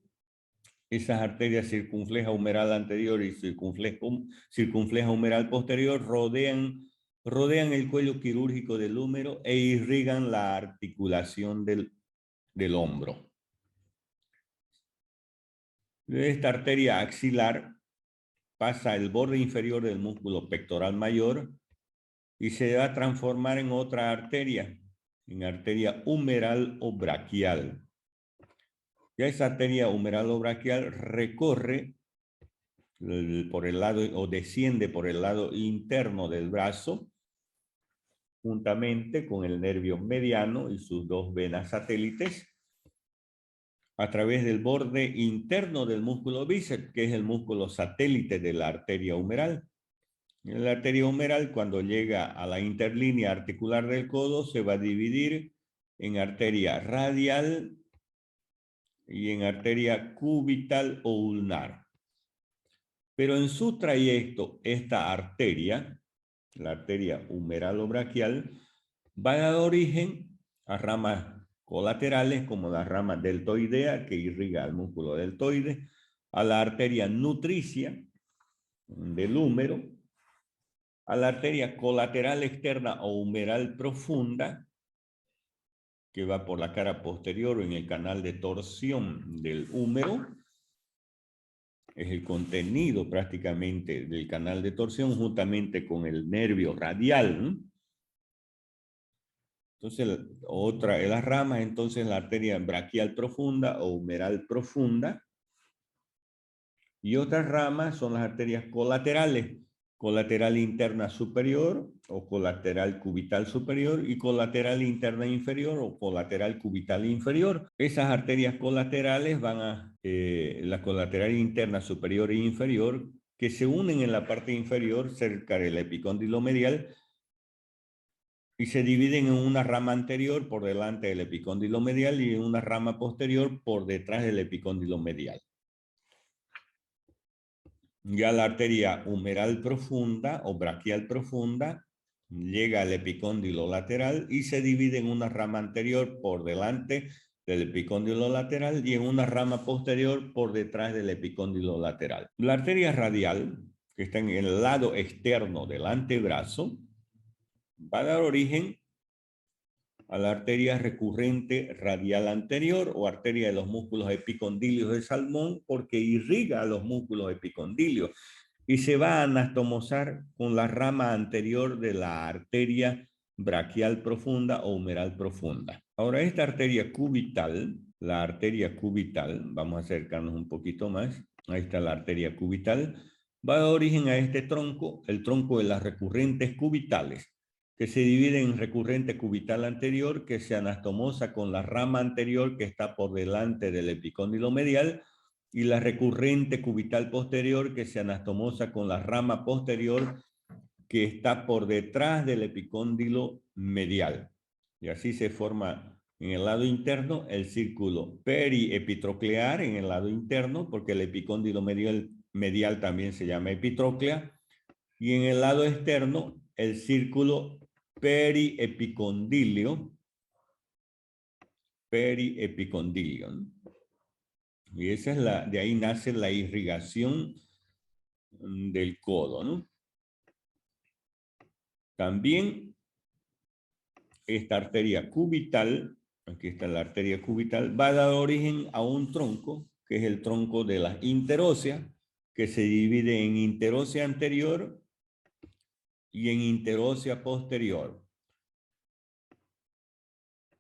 S1: Esas arterias circunfleja humeral anterior y circunfleja humeral posterior rodean el cuello quirúrgico del húmero e irrigan la articulación del hombro. De esta arteria axilar pasa el borde inferior del músculo pectoral mayor y se va a transformar en otra arteria, en arteria humeral o braquial. Ya esa arteria humeral o braquial recorre por el lado o desciende por el lado interno del brazo, juntamente con el nervio mediano y sus dos venas satélites, a través del borde interno del músculo bíceps, que es el músculo satélite de la arteria humeral. La arteria humeral, cuando llega a la interlínea articular del codo, se va a dividir en arteria radial y en arteria cubital o ulnar. Pero en su trayecto, esta arteria, la arteria humeral o braquial, va a dar origen a ramas colaterales como la rama deltoidea que irriga al músculo deltoide, a la arteria nutricia del húmero, a la arteria colateral externa o humeral profunda que va por la cara posterior o en el canal de torsión del húmero. Es el contenido prácticamente del canal de torsión juntamente con el nervio radial, ¿no? Entonces, otra de las ramas, entonces la arteria braquial profunda o humeral profunda. Y otras ramas son las arterias colaterales, colateral interna superior o colateral cubital superior y colateral interna inferior o colateral cubital inferior. Esas arterias colaterales van a la colateral interna superior e inferior, que se unen en la parte inferior cerca del epicóndilo medial y se dividen en una rama anterior por delante del epicóndilo medial y en una rama posterior por detrás del epicóndilo medial. Ya la arteria humeral profunda o braquial profunda llega al epicóndilo lateral y se divide en una rama anterior por delante del epicóndilo lateral y en una rama posterior por detrás del epicóndilo lateral. La arteria radial, que está en el lado externo del antebrazo, va a dar origen a la arteria recurrente radial anterior o arteria de los músculos epicondilios de Salmón, porque irriga a los músculos epicondilios y se va a anastomosar con la rama anterior de la arteria braquial profunda o humeral profunda. Ahora, esta arteria cubital, la arteria cubital, vamos a acercarnos un poquito más, ahí está la arteria cubital, va a dar origen a este tronco, el tronco de las recurrentes cubitales, que se divide en recurrente cubital anterior, que se anastomosa con la rama anterior que está por delante del epicóndilo medial, y la recurrente cubital posterior, que se anastomosa con la rama posterior que está por detrás del epicóndilo medial. Y así se forma en el lado interno el círculo periepitroclear en el lado interno, porque el epicóndilo medial también se llama epitróclea, y en el lado externo el círculo periepicondilio, ¿no? Y esa es de ahí nace la irrigación del codo, ¿no? También esta arteria cubital, aquí está la arteria cubital, va a dar origen a un tronco, que es el tronco de la interósea, que se divide en interósea anterior y en interósea posterior.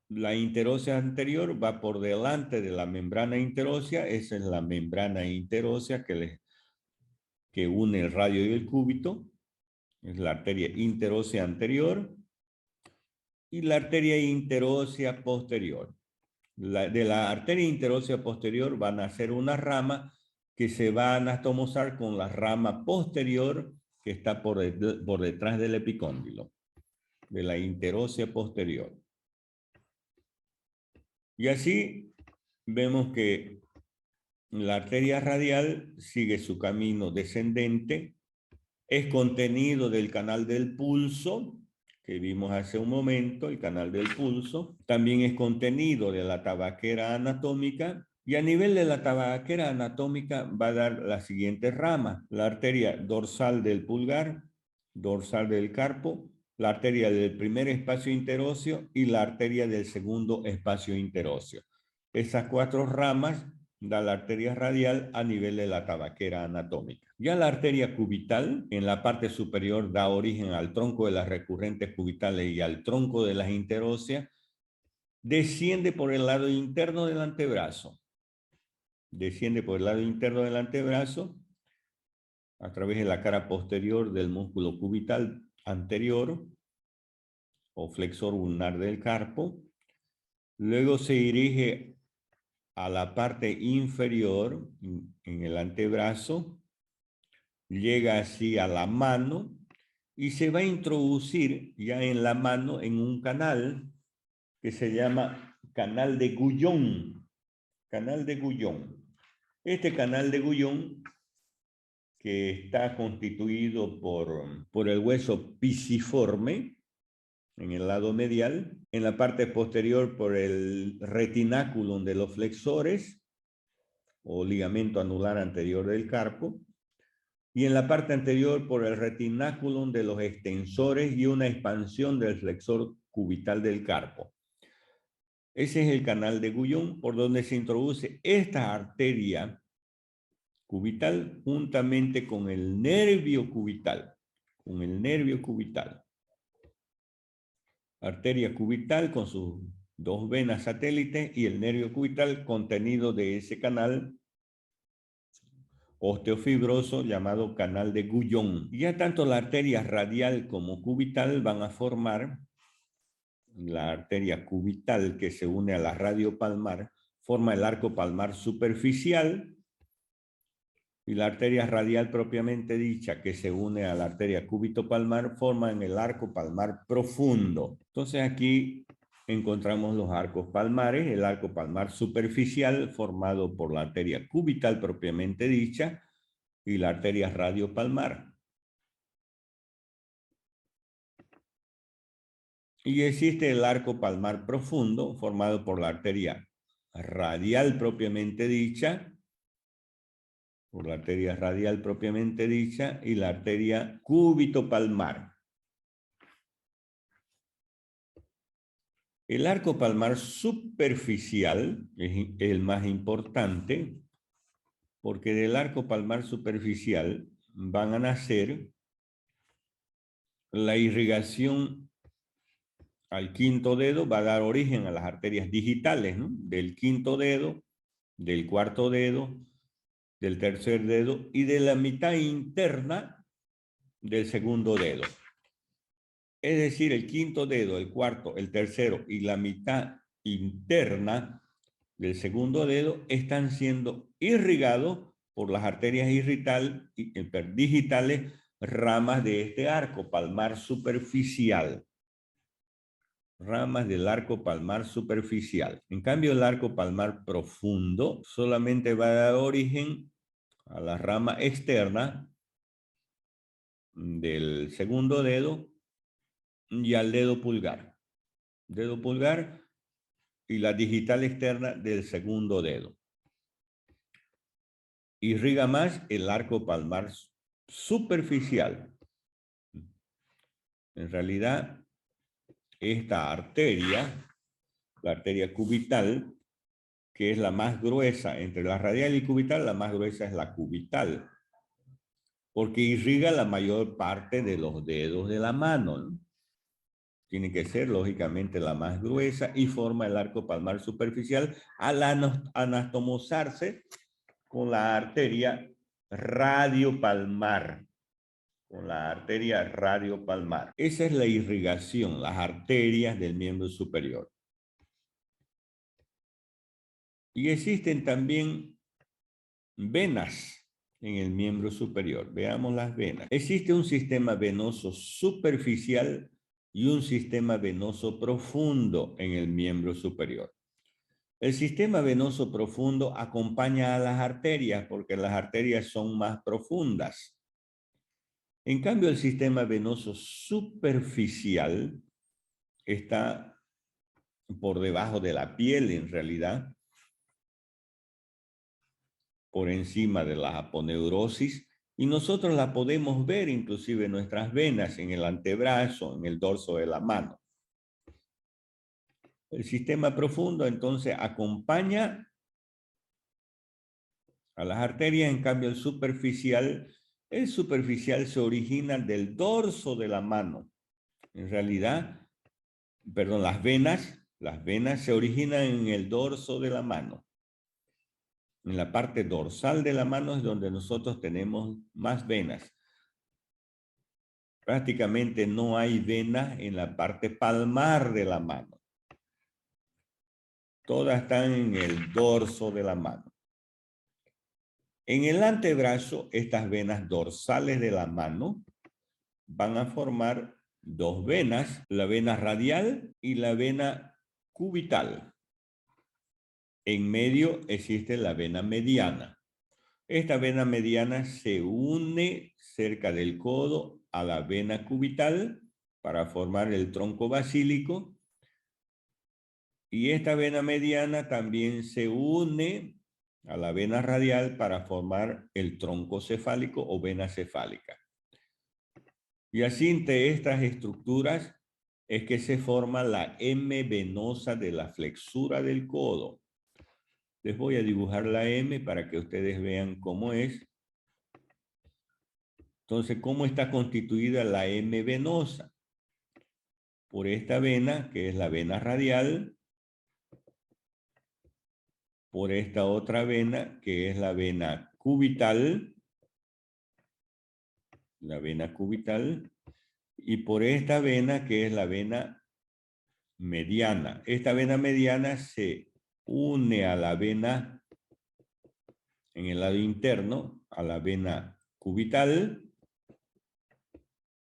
S1: La interósea anterior va por delante de la membrana interósea, esa es la membrana interósea que une el radio y el cúbito, es la arteria interósea anterior, y la arteria interósea posterior. De la arteria interósea posterior va a nacer una rama que se va a anastomosar con la rama posterior que está por detrás del epicóndilo, de la interósea posterior. Y así vemos que la arteria radial sigue su camino descendente, es contenido del canal del pulso, que vimos hace un momento, el canal del pulso. También es contenido de la tabaquera anatómica. Y a nivel de la tabaquera anatómica va a dar las siguientes ramas. La arteria dorsal del pulgar, dorsal del carpo, la arteria del primer espacio interóseo y la arteria del segundo espacio interóseo. Esas cuatro ramas da la arteria radial a nivel de la tabaquera anatómica. Ya la arteria cubital, en la parte superior, da origen al tronco de las recurrentes cubitales y al tronco de las interóseas, desciende por el lado interno del antebrazo. Desciende por el lado interno del antebrazo a través de la cara posterior del músculo cubital anterior o flexor ulnar del carpo. Luego se dirige a la parte inferior en el antebrazo, llega así a la mano y se va a introducir ya en la mano en un canal que se llama canal de Guyon. Canal de Guyon. Este canal de Guyon, que está constituido por el hueso pisiforme en el lado medial, en la parte posterior por el retinaculum de los flexores o ligamento anular anterior del carpo, y en la parte anterior por el retinaculum de los extensores y una expansión del flexor cubital del carpo. Ese es el canal de Guyon por donde se introduce esta arteria cubital juntamente con el nervio cubital. Con el nervio cubital. Arteria cubital con sus dos venas satélites y el nervio cubital contenido de ese canal osteofibroso llamado canal de Guyon. Y ya tanto la arteria radial como cubital van a formar, la arteria cubital que se une a la radiopalmar, forma el arco palmar superficial, y la arteria radial propiamente dicha que se une a la arteria cúbito-palmar forman el arco palmar profundo. Entonces aquí encontramos los arcos palmares, el arco palmar superficial formado por la arteria cubital propiamente dicha y la arteria radiopalmar. Y existe el arco palmar profundo formado por la arteria radial propiamente dicha, por la arteria radial propiamente dicha y la arteria cúbito-palmar. El arco palmar superficial es el más importante porque del arco palmar superficial van a nacer la irrigación al quinto dedo, va a dar origen a las arterias digitales, ¿no? Del quinto dedo, del cuarto dedo, del tercer dedo y de la mitad interna del segundo dedo. Es decir, el quinto dedo, el cuarto, el tercero y la mitad interna del segundo dedo están siendo irrigados por las arterias digitales, ramas de este arco palmar superficial. Ramas del arco palmar superficial. En cambio, el arco palmar profundo solamente va a dar origen a la rama externa del segundo dedo y al dedo pulgar. Dedo pulgar y la digital externa del segundo dedo. Irriga más el arco palmar superficial. En realidad, esta arteria, la arteria cubital, que es la más gruesa entre la radial y cubital, la más gruesa es la cubital, porque irriga la mayor parte de los dedos de la mano, ¿no? Tiene que ser, lógicamente, la más gruesa y forma el arco palmar superficial al anastomosarse con la arteria radiopalmar. Con la arteria radiopalmar. Esa es la irrigación, las arterias del miembro superior. Y existen también venas en el miembro superior. Veamos las venas. Existe un sistema venoso superficial y un sistema venoso profundo en el miembro superior. El sistema venoso profundo acompaña a las arterias porque las arterias son más profundas. En cambio, el sistema venoso superficial está por debajo de la piel, en realidad, por encima de la aponeurosis, y nosotros la podemos ver inclusive en nuestras venas, en el antebrazo, en el dorso de la mano. El sistema profundo entonces acompaña a las arterias, en cambio el superficial se origina del dorso de la mano. En realidad, perdón, las venas se originan en el dorso de la mano. En la parte dorsal de la mano es donde nosotros tenemos más venas. Prácticamente no hay venas en la parte palmar de la mano. Todas están en el dorso de la mano. En el antebrazo, estas venas dorsales de la mano van a formar dos venas, la vena radial y la vena cubital. En medio existe la vena mediana. Esta vena mediana se une cerca del codo a la vena cubital para formar el tronco basílico. Y esta vena mediana también se une a la vena radial para formar el tronco cefálico o vena cefálica. Y así entre estas estructuras es que se forma la M venosa de la flexura del codo. Les voy a dibujar la M para que ustedes vean cómo es. Entonces, ¿cómo está constituida la M venosa? Por esta vena, que es la vena radial, por esta otra vena, que es la vena cubital, la vena cubital, y por esta vena que es la vena mediana. Esta vena mediana se une a la vena en el lado interno, a la vena cubital,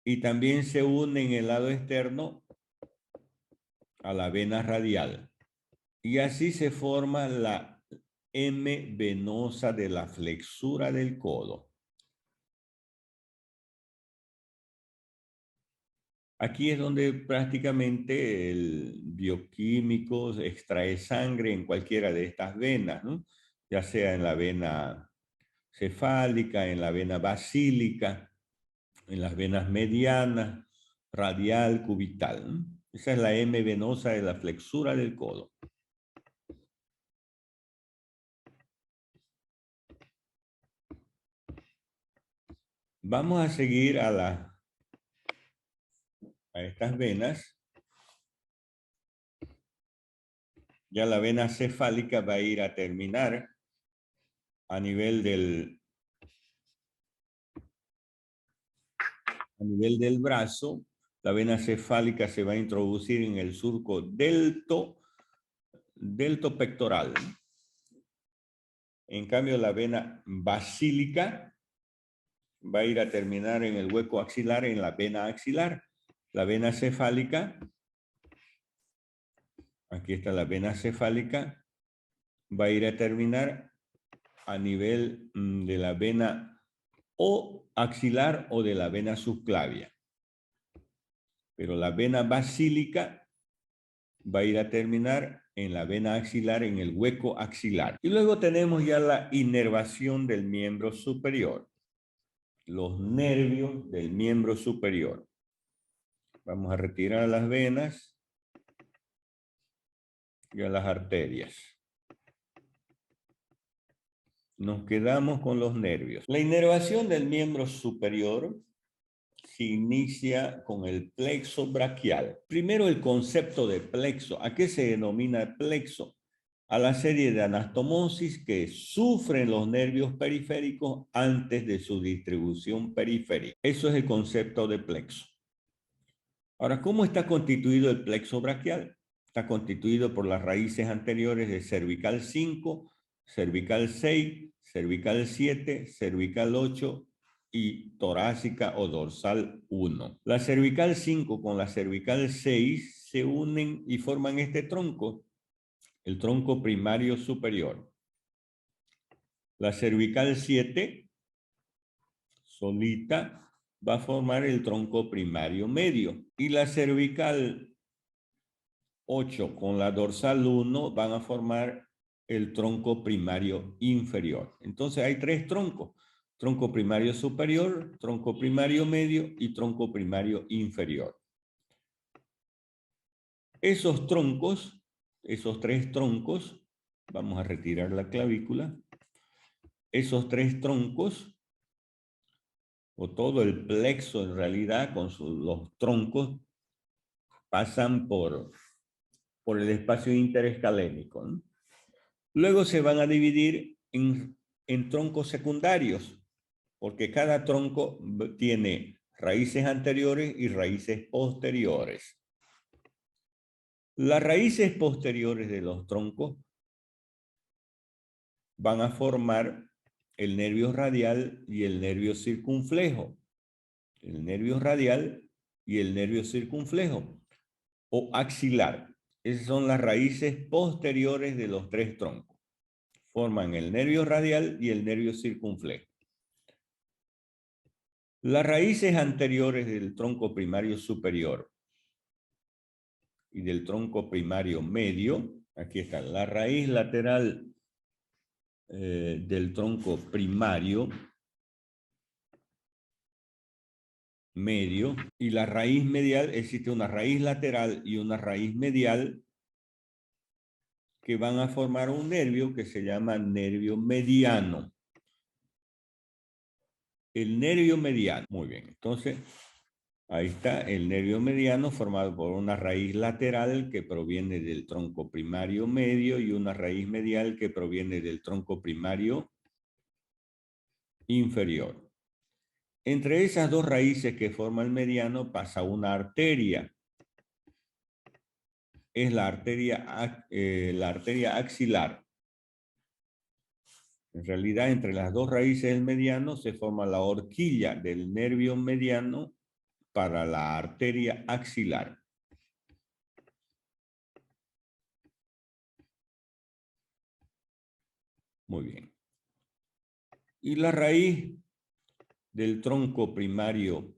S1: y también se une en el lado externo a la vena radial. Y así se forma la M venosa de la flexura del codo. Aquí es donde prácticamente el bioquímico extrae sangre en cualquiera de estas venas, ¿no? Ya sea en la vena cefálica, en la vena basílica, en las venas medianas, radial, cubital, ¿no? Esa es la M venosa de la flexura del codo. Vamos a seguir a estas venas. Ya la vena cefálica va a ir a terminar a nivel del brazo. La vena cefálica se va a introducir en el surco delto pectoral. En cambio, la vena basílica va a ir a terminar en el hueco axilar, en la vena axilar. La vena cefálica, aquí está la vena cefálica, va a ir a terminar a nivel de la vena o axilar o de la vena subclavia. Pero la vena basílica va a ir a terminar en la vena axilar, en el hueco axilar. Y luego tenemos ya la inervación del miembro superior. Los nervios del miembro superior. Vamos a retirar las venas y a las arterias. Nos quedamos con los nervios. La inervación del miembro superior se inicia con el plexo braquial. Primero el concepto de plexo. ¿A qué se denomina plexo? A la serie de anastomosis que sufren los nervios periféricos antes de su distribución periférica. Eso es el concepto de plexo. Ahora, ¿cómo está constituido el plexo braquial? Está constituido por las raíces anteriores de cervical 5, cervical 6, cervical 7, cervical 8 y torácica o dorsal 1. La cervical 5 con la cervical 6 se unen y forman este tronco, el tronco primario superior. La cervical 7, solita, va a formar el tronco primario medio. Y la cervical 8 con la dorsal 1 van a formar el tronco primario inferior. Entonces hay tres troncos: tronco primario superior, tronco primario medio y tronco primario inferior. Esos troncos, esos tres troncos, vamos a retirar la clavícula, esos tres troncos, o todo el plexo en realidad con los troncos, pasan por el espacio interescalénico, ¿no? Luego se van a dividir en troncos secundarios, porque cada tronco tiene raíces anteriores y raíces posteriores. Las raíces posteriores de los troncos van a formar el nervio radial y el nervio circunflejo. El nervio radial y el nervio circunflejo o axilar. Esas son las raíces posteriores de los tres troncos. Forman el nervio radial y el nervio circunflejo. Las raíces anteriores del tronco primario superior y del tronco primario medio, aquí está la raíz lateral del tronco primario medio y la raíz medial. Existe una raíz lateral y una raíz medial que van a formar un nervio que se llama nervio mediano. El nervio mediano. Muy bien, entonces ahí está el nervio mediano formado por una raíz lateral que proviene del tronco primario medio y una raíz medial que proviene del tronco primario inferior. Entre esas dos raíces que forma el mediano pasa una arteria. Es la arteria axilar. En realidad, entre las dos raíces del mediano se forma la horquilla del nervio mediano para la arteria axilar. Muy bien. Y la raíz del tronco primario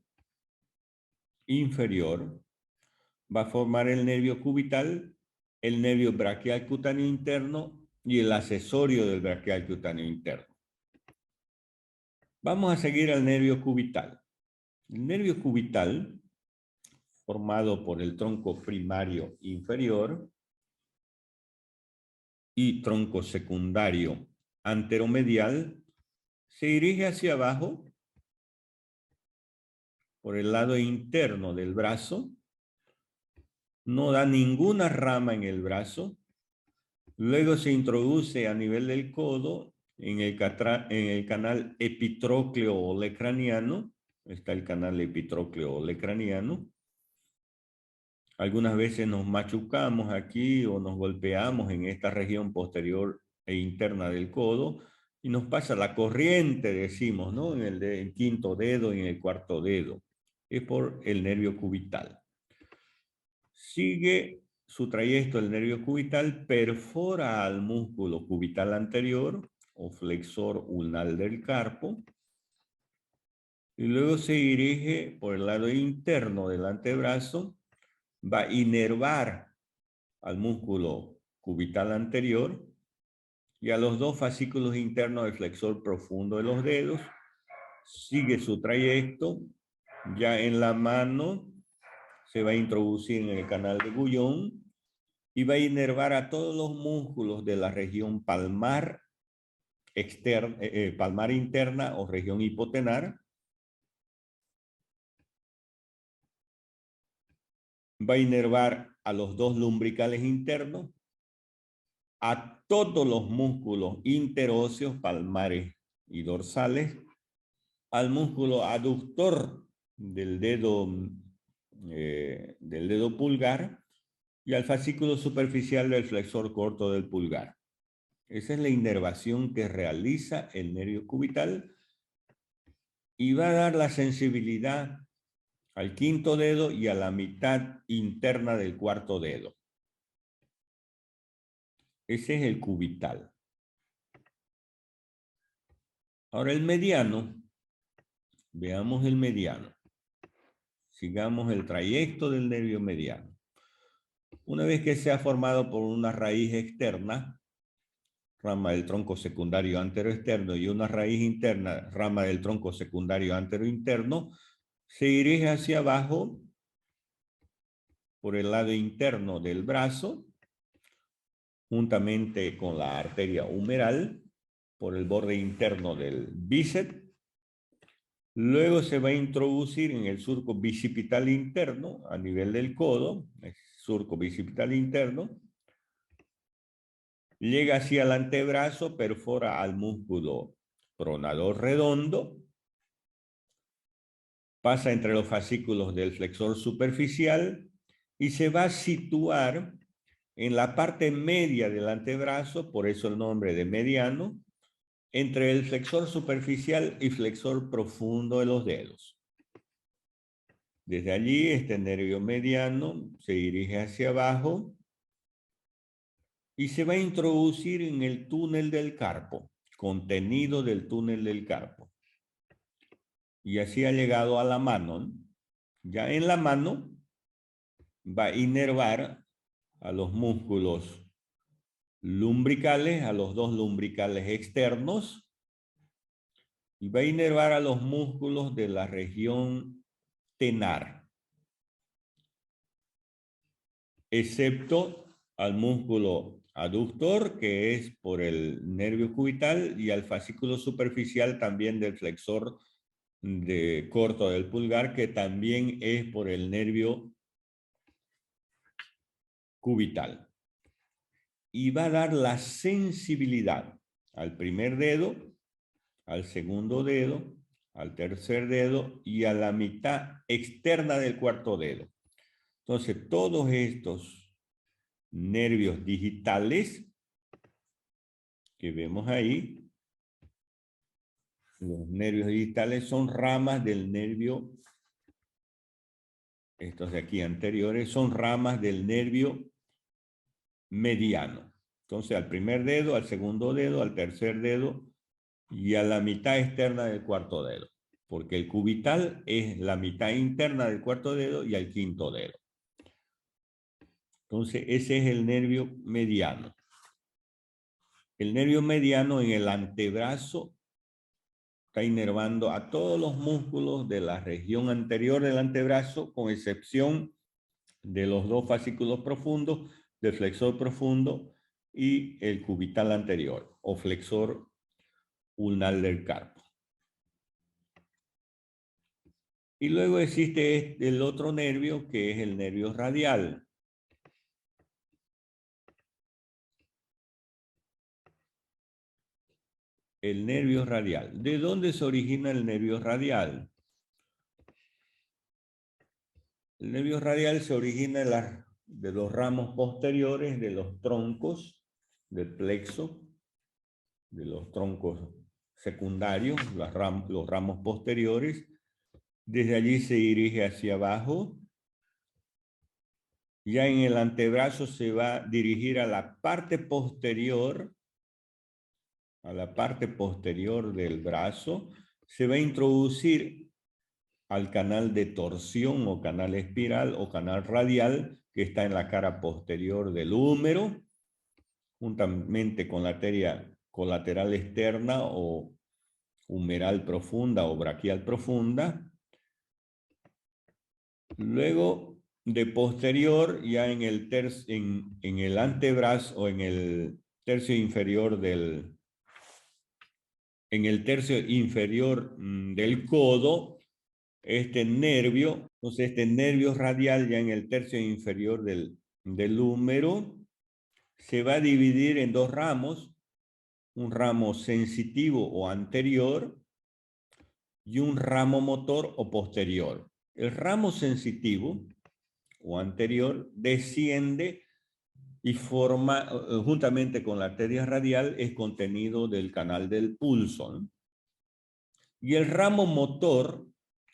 S1: inferior va a formar el nervio cubital, el nervio braquial cutáneo interno y el accesorio del braquial cutáneo interno. Vamos a seguir al nervio cubital. El nervio cubital, formado por el tronco primario inferior y tronco secundario anteromedial, se dirige hacia abajo por el lado interno del brazo, no da ninguna rama en el brazo, luego se introduce a nivel del codo en el canal epitrócleo-olecraniano, está el canal epitrócleo-olecraniano. Algunas veces nos machucamos aquí o nos golpeamos en esta región posterior e interna del codo y nos pasa la corriente, decimos, ¿no? En el quinto dedo y en el cuarto dedo. Es por el nervio cubital. Sigue su trayecto el nervio cubital, perfora al músculo cubital anterior o flexor ulnar del carpo y luego se dirige por el lado interno del antebrazo, va a inervar al músculo cubital anterior y a los dos fascículos internos del flexor profundo de los dedos. Sigue su trayecto. Ya en la mano se va a introducir en el canal de Guyon y va a inervar a todos los músculos de la región palmar, palmar interna o región hipotenar. Va a inervar a los dos lumbricales internos, a todos los músculos interóseos, palmares y dorsales, al músculo aductor del dedo pulgar y al fascículo superficial del flexor corto del pulgar. Esa es la inervación que realiza el nervio cubital y va a dar la sensibilidad al quinto dedo y a la mitad interna del cuarto dedo. Ese es el cubital. Ahora el mediano, veamos el mediano. Sigamos el trayecto del nervio mediano. Una vez que se ha formado por una raíz externa, rama del tronco secundario antero-externo, y una raíz interna, rama del tronco secundario antero-interno, se dirige hacia abajo por el lado interno del brazo, juntamente con la arteria humeral, por el borde interno del bíceps. Luego se va a introducir en el surco bicipital interno, a nivel del codo, el surco bicipital interno. Llega hacia el antebrazo, perfora al músculo pronador redondo, pasa entre los fascículos del flexor superficial y se va a situar en la parte media del antebrazo, por eso el nombre de mediano, entre el flexor superficial y flexor profundo de los dedos. Desde allí, este nervio mediano se dirige hacia abajo y se va a introducir en el túnel del carpo, contenido del túnel del carpo. Y así ha llegado a la mano. Ya en la mano va a inervar a los músculos lumbricales, a los dos lumbricales externos, y va a inervar a los músculos de la región tenar, excepto al músculo aductor, que es por el nervio cubital, y al fascículo superficial también del flexor corto del pulgar, que también es por el nervio cubital. Y va a dar la sensibilidad al primer dedo, al segundo dedo, al tercer dedo y a la mitad externa del cuarto dedo. Entonces, todos estos nervios digitales que vemos ahí, los nervios digitales son ramas del nervio, estos de aquí anteriores, son ramas del nervio mediano. Entonces, al primer dedo, al segundo dedo, al tercer dedo y a la mitad externa del cuarto dedo. Porque el cubital es la mitad interna del cuarto dedo y al quinto dedo. Entonces, ese es el nervio mediano. El nervio mediano en el antebrazo está inervando a todos los músculos de la región anterior del antebrazo, con excepción de los dos fascículos profundos, del flexor profundo y el cubital anterior, o flexor ulnar del carpo. Y luego existe el otro nervio, que es el nervio radial. El nervio radial. ¿De dónde se origina el nervio radial? El nervio radial se origina de los ramos posteriores de los troncos del plexo, de los troncos secundarios, los ramos posteriores. Desde allí se dirige hacia abajo. Ya en el antebrazo se va a dirigir a la parte posterior, del brazo. Se va a introducir al canal de torsión o canal espiral o canal radial que está en la cara posterior del húmero, juntamente con la arteria colateral externa o humeral profunda o braquial profunda. Luego, de posterior, ya en el antebrazo o en el tercio inferior del codo, este nervio radial ya en el tercio inferior del húmero, se va a dividir en dos ramos, un ramo sensitivo o anterior y un ramo motor o posterior. El ramo sensitivo o anterior desciende y forma, juntamente con la arteria radial, es contenido del canal del pulso, ¿no? Y el ramo motor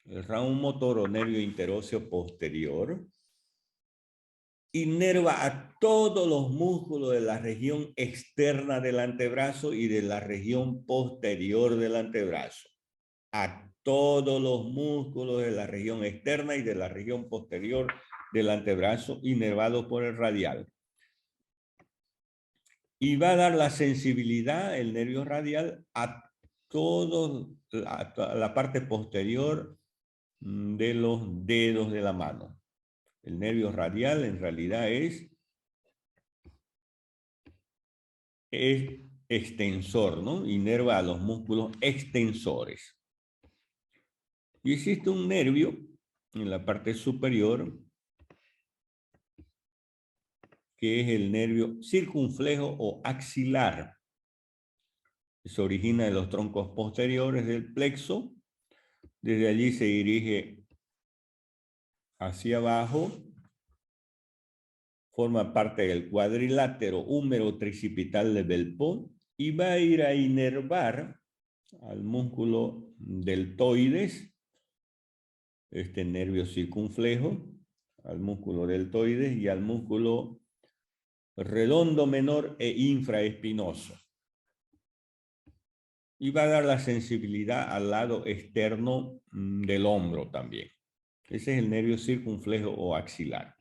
S1: o nervio interóseo posterior, inerva a todos los músculos de la región externa del antebrazo y de la región posterior del antebrazo. A todos los músculos de la región externa y de la región posterior del antebrazo, inervados por el radial. Y va a dar la sensibilidad, el nervio radial, a la parte posterior de los dedos de la mano. El nervio radial en realidad es extensor, ¿no? Inerva a los músculos extensores. Y existe un nervio en la parte superior que es el nervio circunflejo o axilar. Se origina de los troncos posteriores del plexo. Desde allí se dirige hacia abajo. Forma parte del cuadrilátero húmero tricipital de Belpo y va a ir a inervar al músculo deltoides, este nervio circunflejo, al músculo deltoides y al músculo redondo menor e infraespinoso. Y va a dar la sensibilidad al lado externo del hombro también. Ese es el nervio circunflejo o axilar.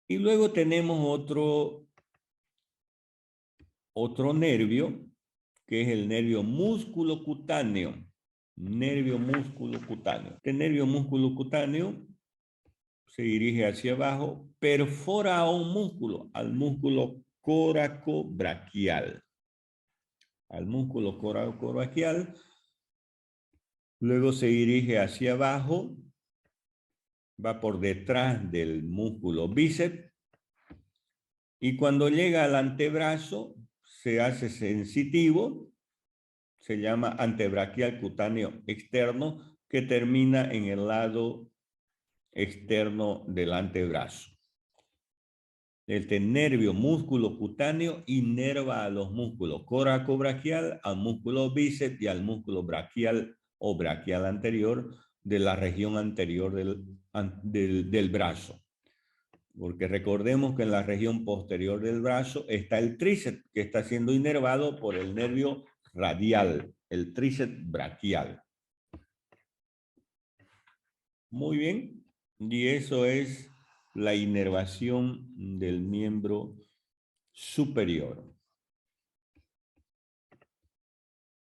S1: Y luego tenemos otro nervio, que es el nervio músculo cutáneo. Nervio músculo cutáneo. Este nervio músculo cutáneo se dirige hacia abajo, perfora a un músculo, al músculo coracobraquial. Al músculo coracobraquial. Luego se dirige hacia abajo, va por detrás del músculo bíceps y cuando llega al antebrazo se hace sensitivo, se llama antebraquial cutáneo externo, que termina en el lado externo del antebrazo. Este nervio músculo cutáneo inerva a los músculos coracobraquial, al músculo bíceps y al músculo braquial o braquial anterior de la región anterior del brazo. Porque recordemos que en la región posterior del brazo está el tríceps, que está siendo inervado por el nervio radial, el tríceps braquial. Muy bien, y eso es la inervación del miembro superior.